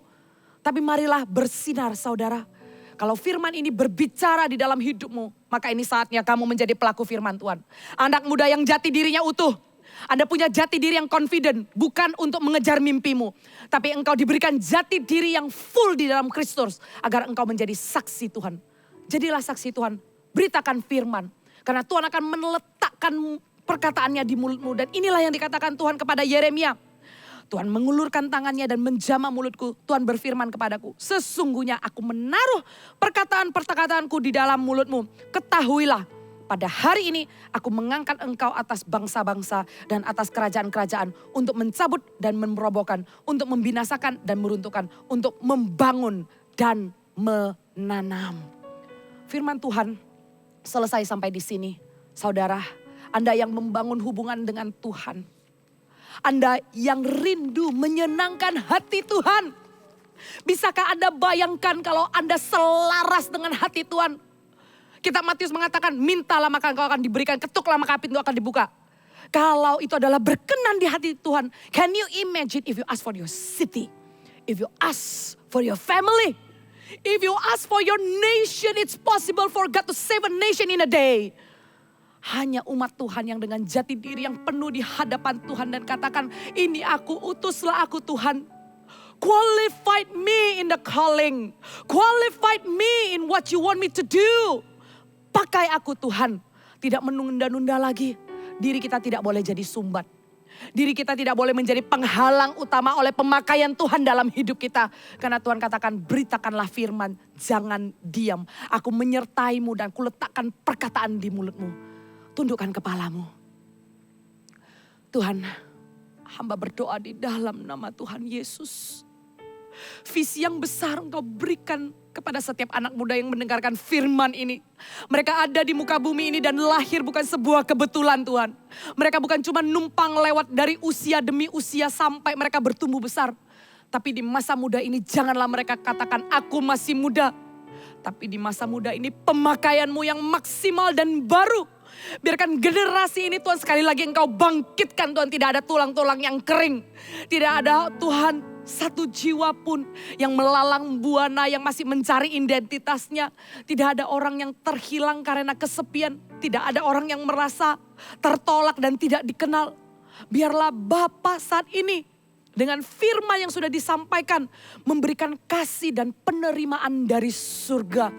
Tapi marilah bersinar saudara. Kalau firman ini berbicara di dalam hidupmu, maka ini saatnya kamu menjadi pelaku firman Tuhan. Anak muda yang jati dirinya utuh. Anda punya jati diri yang confident, bukan untuk mengejar mimpimu. Tapi engkau diberikan jati diri yang full di dalam Kristus, agar engkau menjadi saksi Tuhan. Jadilah saksi Tuhan, beritakan firman. Karena Tuhan akan meletakkan perkataannya di mulutmu. Dan inilah yang dikatakan Tuhan kepada Yeremia. Tuhan mengulurkan tangannya dan menjamah mulutku. Tuhan berfirman kepadaku, sesungguhnya aku menaruh perkataan-perkataanku di dalam mulutmu. Ketahuilah, pada hari ini aku mengangkat engkau atas bangsa-bangsa dan atas kerajaan-kerajaan. Untuk mencabut dan merobohkan, untuk membinasakan dan meruntuhkan, untuk membangun dan menanam. Firman Tuhan selesai sampai di sini. Saudara, Anda yang membangun hubungan dengan Tuhan. Anda yang rindu menyenangkan hati Tuhan. Bisakah Anda bayangkan kalau Anda selaras dengan hati Tuhan? Kitab Matius mengatakan, mintalah maka engkau akan diberikan, ketuklah maka pintu akan dibuka. Kalau itu adalah berkenan di hati Tuhan, can you imagine if you ask for your city? If you ask for your family? If you ask for your nation, it's possible for God to save a nation in a day. Hanya umat Tuhan yang dengan jati diri yang penuh di hadapan Tuhan dan katakan, ini aku, utuslah aku Tuhan. Qualified me in the calling. Qualified me in what you want me to do. Pakai aku Tuhan. Tidak menunda-nunda lagi. Diri kita tidak boleh jadi sumbat. Diri kita tidak boleh menjadi penghalang utama oleh pemakaian Tuhan dalam hidup kita. Karena Tuhan katakan, beritakanlah firman, jangan diam. Aku menyertaimu dan kuletakkan perkataan di mulutmu. Tundukkan kepalamu. Tuhan, hamba berdoa di dalam nama Tuhan Yesus. Visi yang besar Engkau berikan kepada setiap anak muda yang mendengarkan firman ini. Mereka ada di muka bumi ini dan lahir bukan sebuah kebetulan Tuhan. Mereka bukan cuma numpang lewat dari usia demi usia sampai mereka bertumbuh besar. Tapi di masa muda ini janganlah mereka katakan aku masih muda. Tapi di masa muda ini pemakaianmu yang maksimal dan baru. Biarkan generasi ini Tuhan sekali lagi Engkau bangkitkan Tuhan. Tidak ada tulang-tulang yang kering. Tidak ada Tuhan satu jiwa pun yang melalang buana, yang masih mencari identitasnya. Tidak ada orang yang terhilang karena kesepian. Tidak ada orang yang merasa tertolak dan tidak dikenal. Biarlah Bapa saat ini dengan firman yang sudah disampaikan memberikan kasih dan penerimaan dari surga.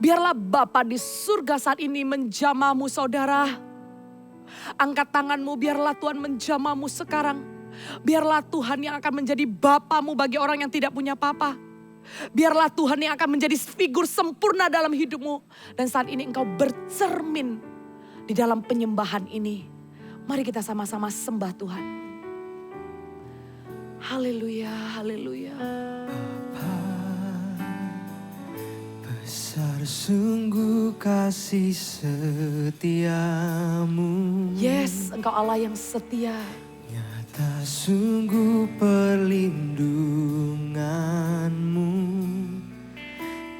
Biarlah Bapa di surga saat ini menjamahmu saudara. Angkat tanganmu, biarlah Tuhan menjamahmu sekarang. Biarlah Tuhan yang akan menjadi Bapamu bagi orang yang tidak punya papa. Biarlah Tuhan yang akan menjadi figur sempurna dalam hidupmu. Dan saat ini engkau bercermin di dalam penyembahan ini. Mari kita sama-sama sembah Tuhan. Haleluya, haleluya. Besar sungguh kasih setiamu. Yes, Engkau Allah yang setia. Nyata sungguh perlindunganmu.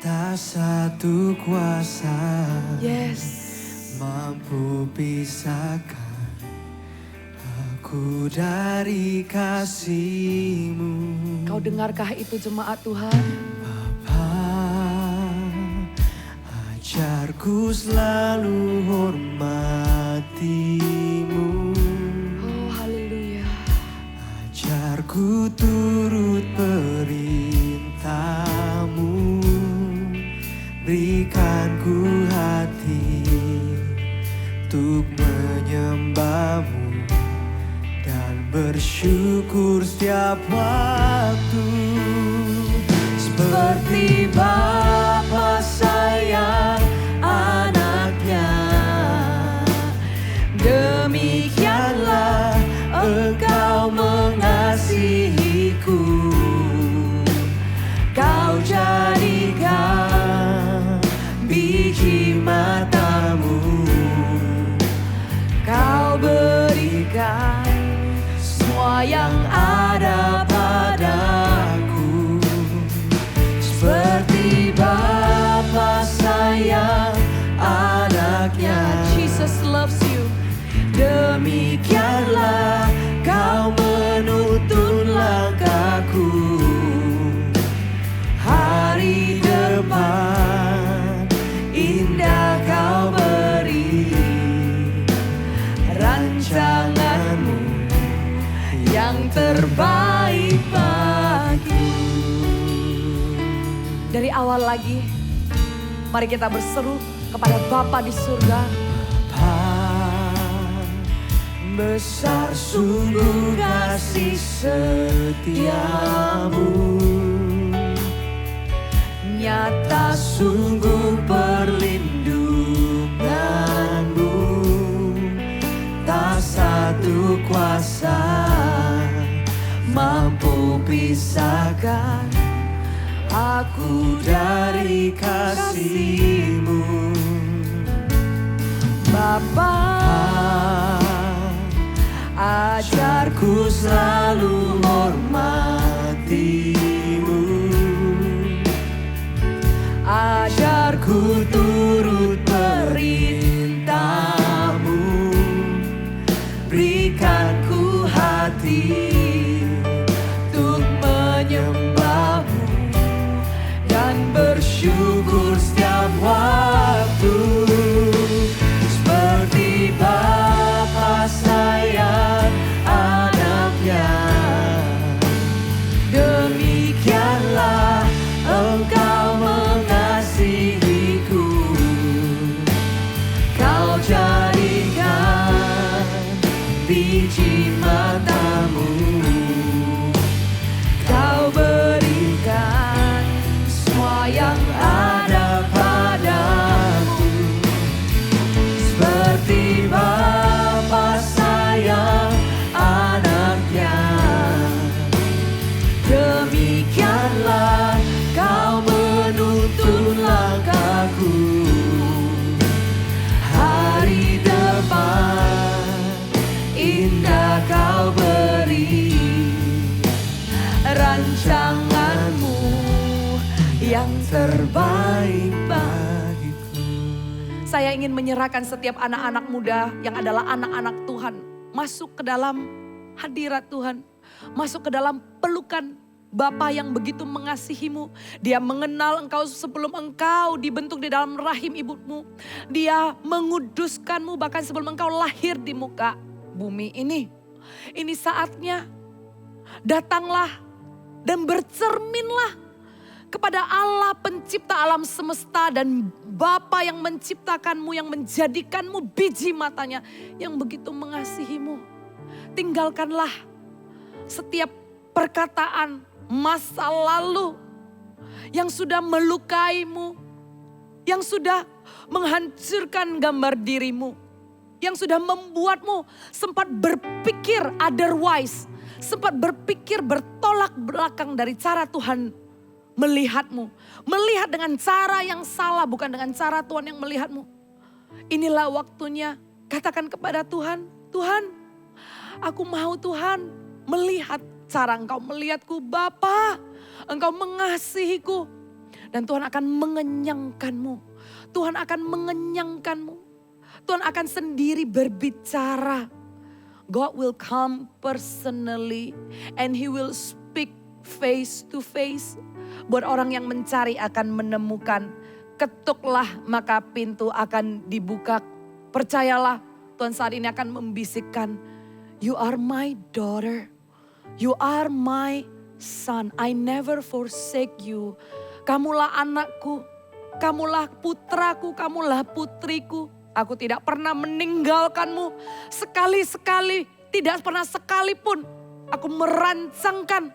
Tak satu kuasa Yes. mampu pisahkan aku dari kasih-Mu. Kau dengarkah itu jemaat Tuhan? Ajarku selalu hormati-Mu. Oh haleluya. Ajarku turut perintah-Mu. Berikan ku hati untuk menyembah. bersyukur setiap waktu. Seperti Bapa sayang anaknya, demikianlah Engkau mengasihiku. Kau jadikan biji matamu, Kau berikan semua yang ada padaku. Seperti Bapa sayang anaknya, Jesus loves you. demikianlah Kau menuntun langkahku. Hari depan indah Kau beri, rancanganmu yang terbaik bagiku. Dari awal lagi, mari kita berseru kepada Bapa di surga. Besar sungguh kasih setiamu, nyata sungguh perlindunganmu. Tak satu kuasa mampu pisahkan aku dari kasih-Mu. Bapa, ajarku selalu hormati-Mu, ajarku turut perintah-Mu, berikan ku hati untuk menyembah-Mu dan bersyukur setiap waktu. Seperti Bapa sayang anaknya, demikianlah Engkau mengasihiku. Kau jadikan biji matamu, Kau berikan semua yang ada padaku. Seperti Bapa sayang anaknya, demikianlah Kau menuntun langkahku. Hari depan indah Kau beri, rancanganmu yang terbaik bagiku. Saya ingin menyerahkan setiap anak-anak muda yang adalah anak-anak Tuhan masuk ke dalam hadirat Tuhan, masuk ke dalam pelukan Bapa yang begitu mengasihimu. Dia mengenal engkau sebelum engkau dibentuk di dalam rahim ibumu. Dia menguduskanmu bahkan sebelum engkau lahir di muka bumi ini. Ini saatnya datanglah dan bercerminlah kepada Allah pencipta alam semesta dan Bapa yang menciptakanmu, yang menjadikanmu biji matanya, yang begitu mengasihimu. Tinggalkanlah setiap perkataan masa lalu yang sudah melukaimu, yang sudah menghancurkan gambar dirimu, yang sudah membuatmu sempat berpikir otherwise, sempat berpikir bertolak belakang dari cara Tuhan melihatmu. Melihat dengan cara yang salah, bukan dengan cara Tuhan yang melihatmu. Inilah waktunya katakan kepada Tuhan, Tuhan, aku mau Tuhan melihat cara Engkau melihatku. Bapa, Engkau mengasihiku. Dan Tuhan akan mengenyangkanmu. Tuhan akan mengenyangkanmu. Tuhan akan sendiri berbicara. God will come personally and He will speak face to face. Buat orang yang mencari akan menemukan. Ketuklah maka pintu akan dibuka. Percayalah Tuhan saat ini akan membisikkan. You are my daughter. You are my son. I never forsake you. Kamulah anakku. Kamulah putraku. Kamulah putriku. Aku tidak pernah meninggalkanmu. Sekali-sekali Tidak pernah sekalipun aku merancangkan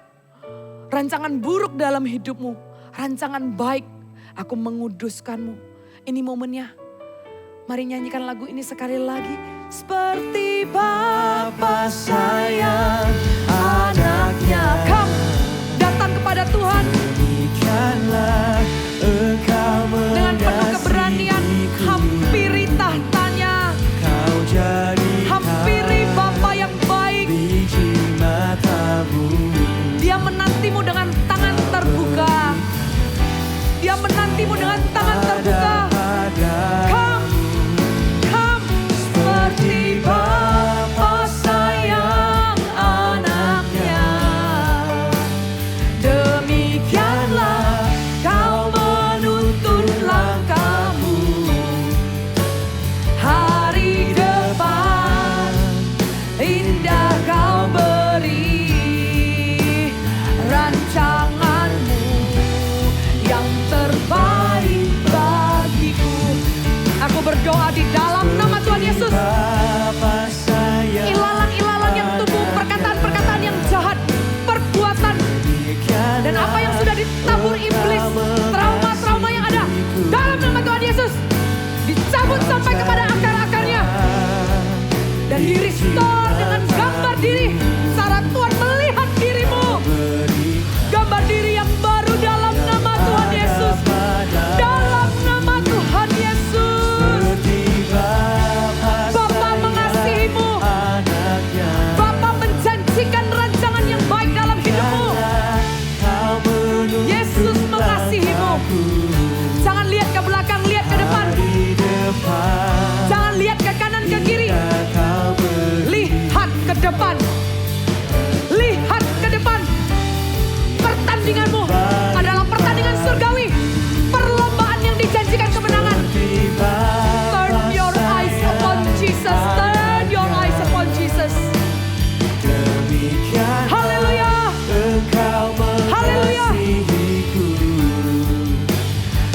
rancangan buruk dalam hidupmu. Rancangan baik, aku menguduskanmu. Ini momennya. Mari nyanyikan lagu ini sekali lagi. Seperti Bapa sayang anaknya. Come, datang kepada Tuhan. Demikianlah Engkau Dengan penuh keberanian, hampiri tahtanya. Kau jadikan Hampiri Bapa yang baik. biji matamu. Dia menantimu dengan tangan terbuka. Dia menantimu dengan tangan terbuka. Come, come. Seperti Bapa sayang anaknya. Demikianlah kau menuntun langkahmu. Hari depan indah kau beri. Rancanganmu yang terbaik bagiku. Aku berdoa di dalam nama Tuhan Yesus. Bapa sayang Ilalang-ilalang yang tubuh, perkataan-perkataan yang jahat, perbuatan, dan apa yang sudah ditabur iblis, trauma-trauma yang ada, dalam nama Tuhan Yesus, dicabut sampai kepada akar-akarnya. Dan di-restore dengan gambar diri, cara Tuhan melihat dirimu. Gambar diri yang baru dalam nama Tuhan Yesus. Dalam nama Tuhan Yesus. Bapa mengasihimu. Bapa menjanjikan rancangan yang baik dalam hidupmu. Yesus mengasihimu. Jangan lihat ke belakang, lihat ke depan. Jangan lihat ke kanan, ke kiri. Lihat ke depan. Lihat ke depan. Pertandinganmu adalah pertandingan surgawi. Perlombaan yang dijanjikan kemenangan. Turn your eyes upon Jesus. Turn your eyes upon Jesus. Haleluya. Haleluya.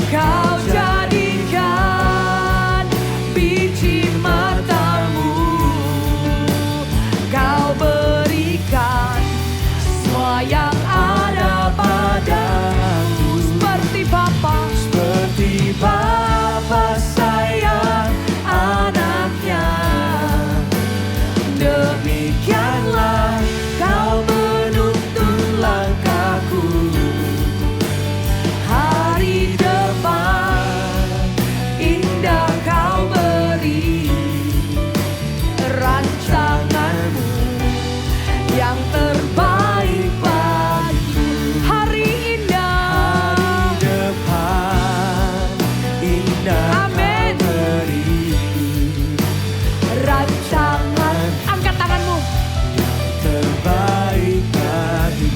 Kau jadikan biji matamu. Kau berikan semua yang ada padamu. Seperti Bapa sayang anaknya. Demikianlah kau menuntun langkahku. Hari depan indah kau beri. Rancanganmu yang terbaik bagiku. Hari indah. Amin. Rancangan. Angkat tanganmu.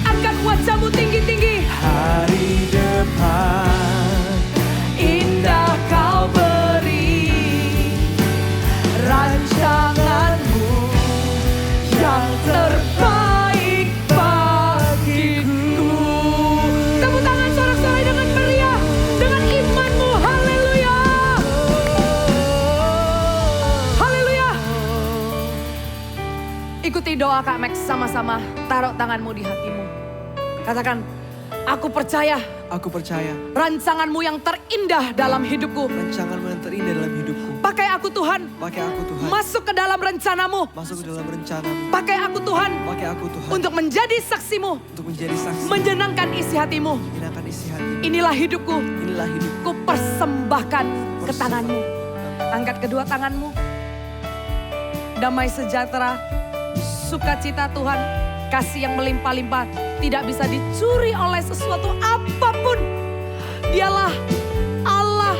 Angkat wajahmu tinggi-tinggi. Hari depan Indah kau beri. Rancanganmu yang terbaik bagiku. Tepuk tangan sorak-sorai dengan meriah, dengan imanmu. Haleluya. Haleluya. Ikuti doa Kak Max sama-sama. Taruh tanganmu di hatimu. Katakan, aku percaya Aku percaya rancanganmu yang terindah dalam hidupku. rancanganmu yang terindah dalam hidupku. Pakai aku Tuhan. Pakai aku Tuhan. Masuk ke dalam rencanamu. Masuk ke dalam rencanamu. Pakai aku Tuhan. Pakai aku Tuhan. Untuk menjadi saksimu. Untuk menjadi saksi. Menyenangkan isi hatimu. Menyenangkan isi hati. Inilah hidupku. Inilah hidupku. Ku persembahkan ke tanganmu. Angkat kedua tanganmu. Damai sejahtera. Sukacita Tuhan. Kasih yang melimpah-limpah. Tidak bisa dicuri oleh sesuatu apapun. Dialah Allah,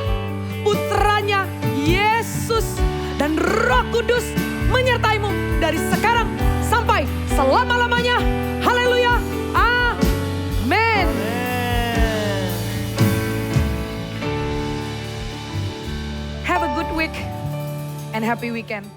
Putranya, Yesus, dan Roh Kudus menyertaimu dari sekarang sampai selama-lamanya. Haleluya. Amin. Have a good week and happy weekend.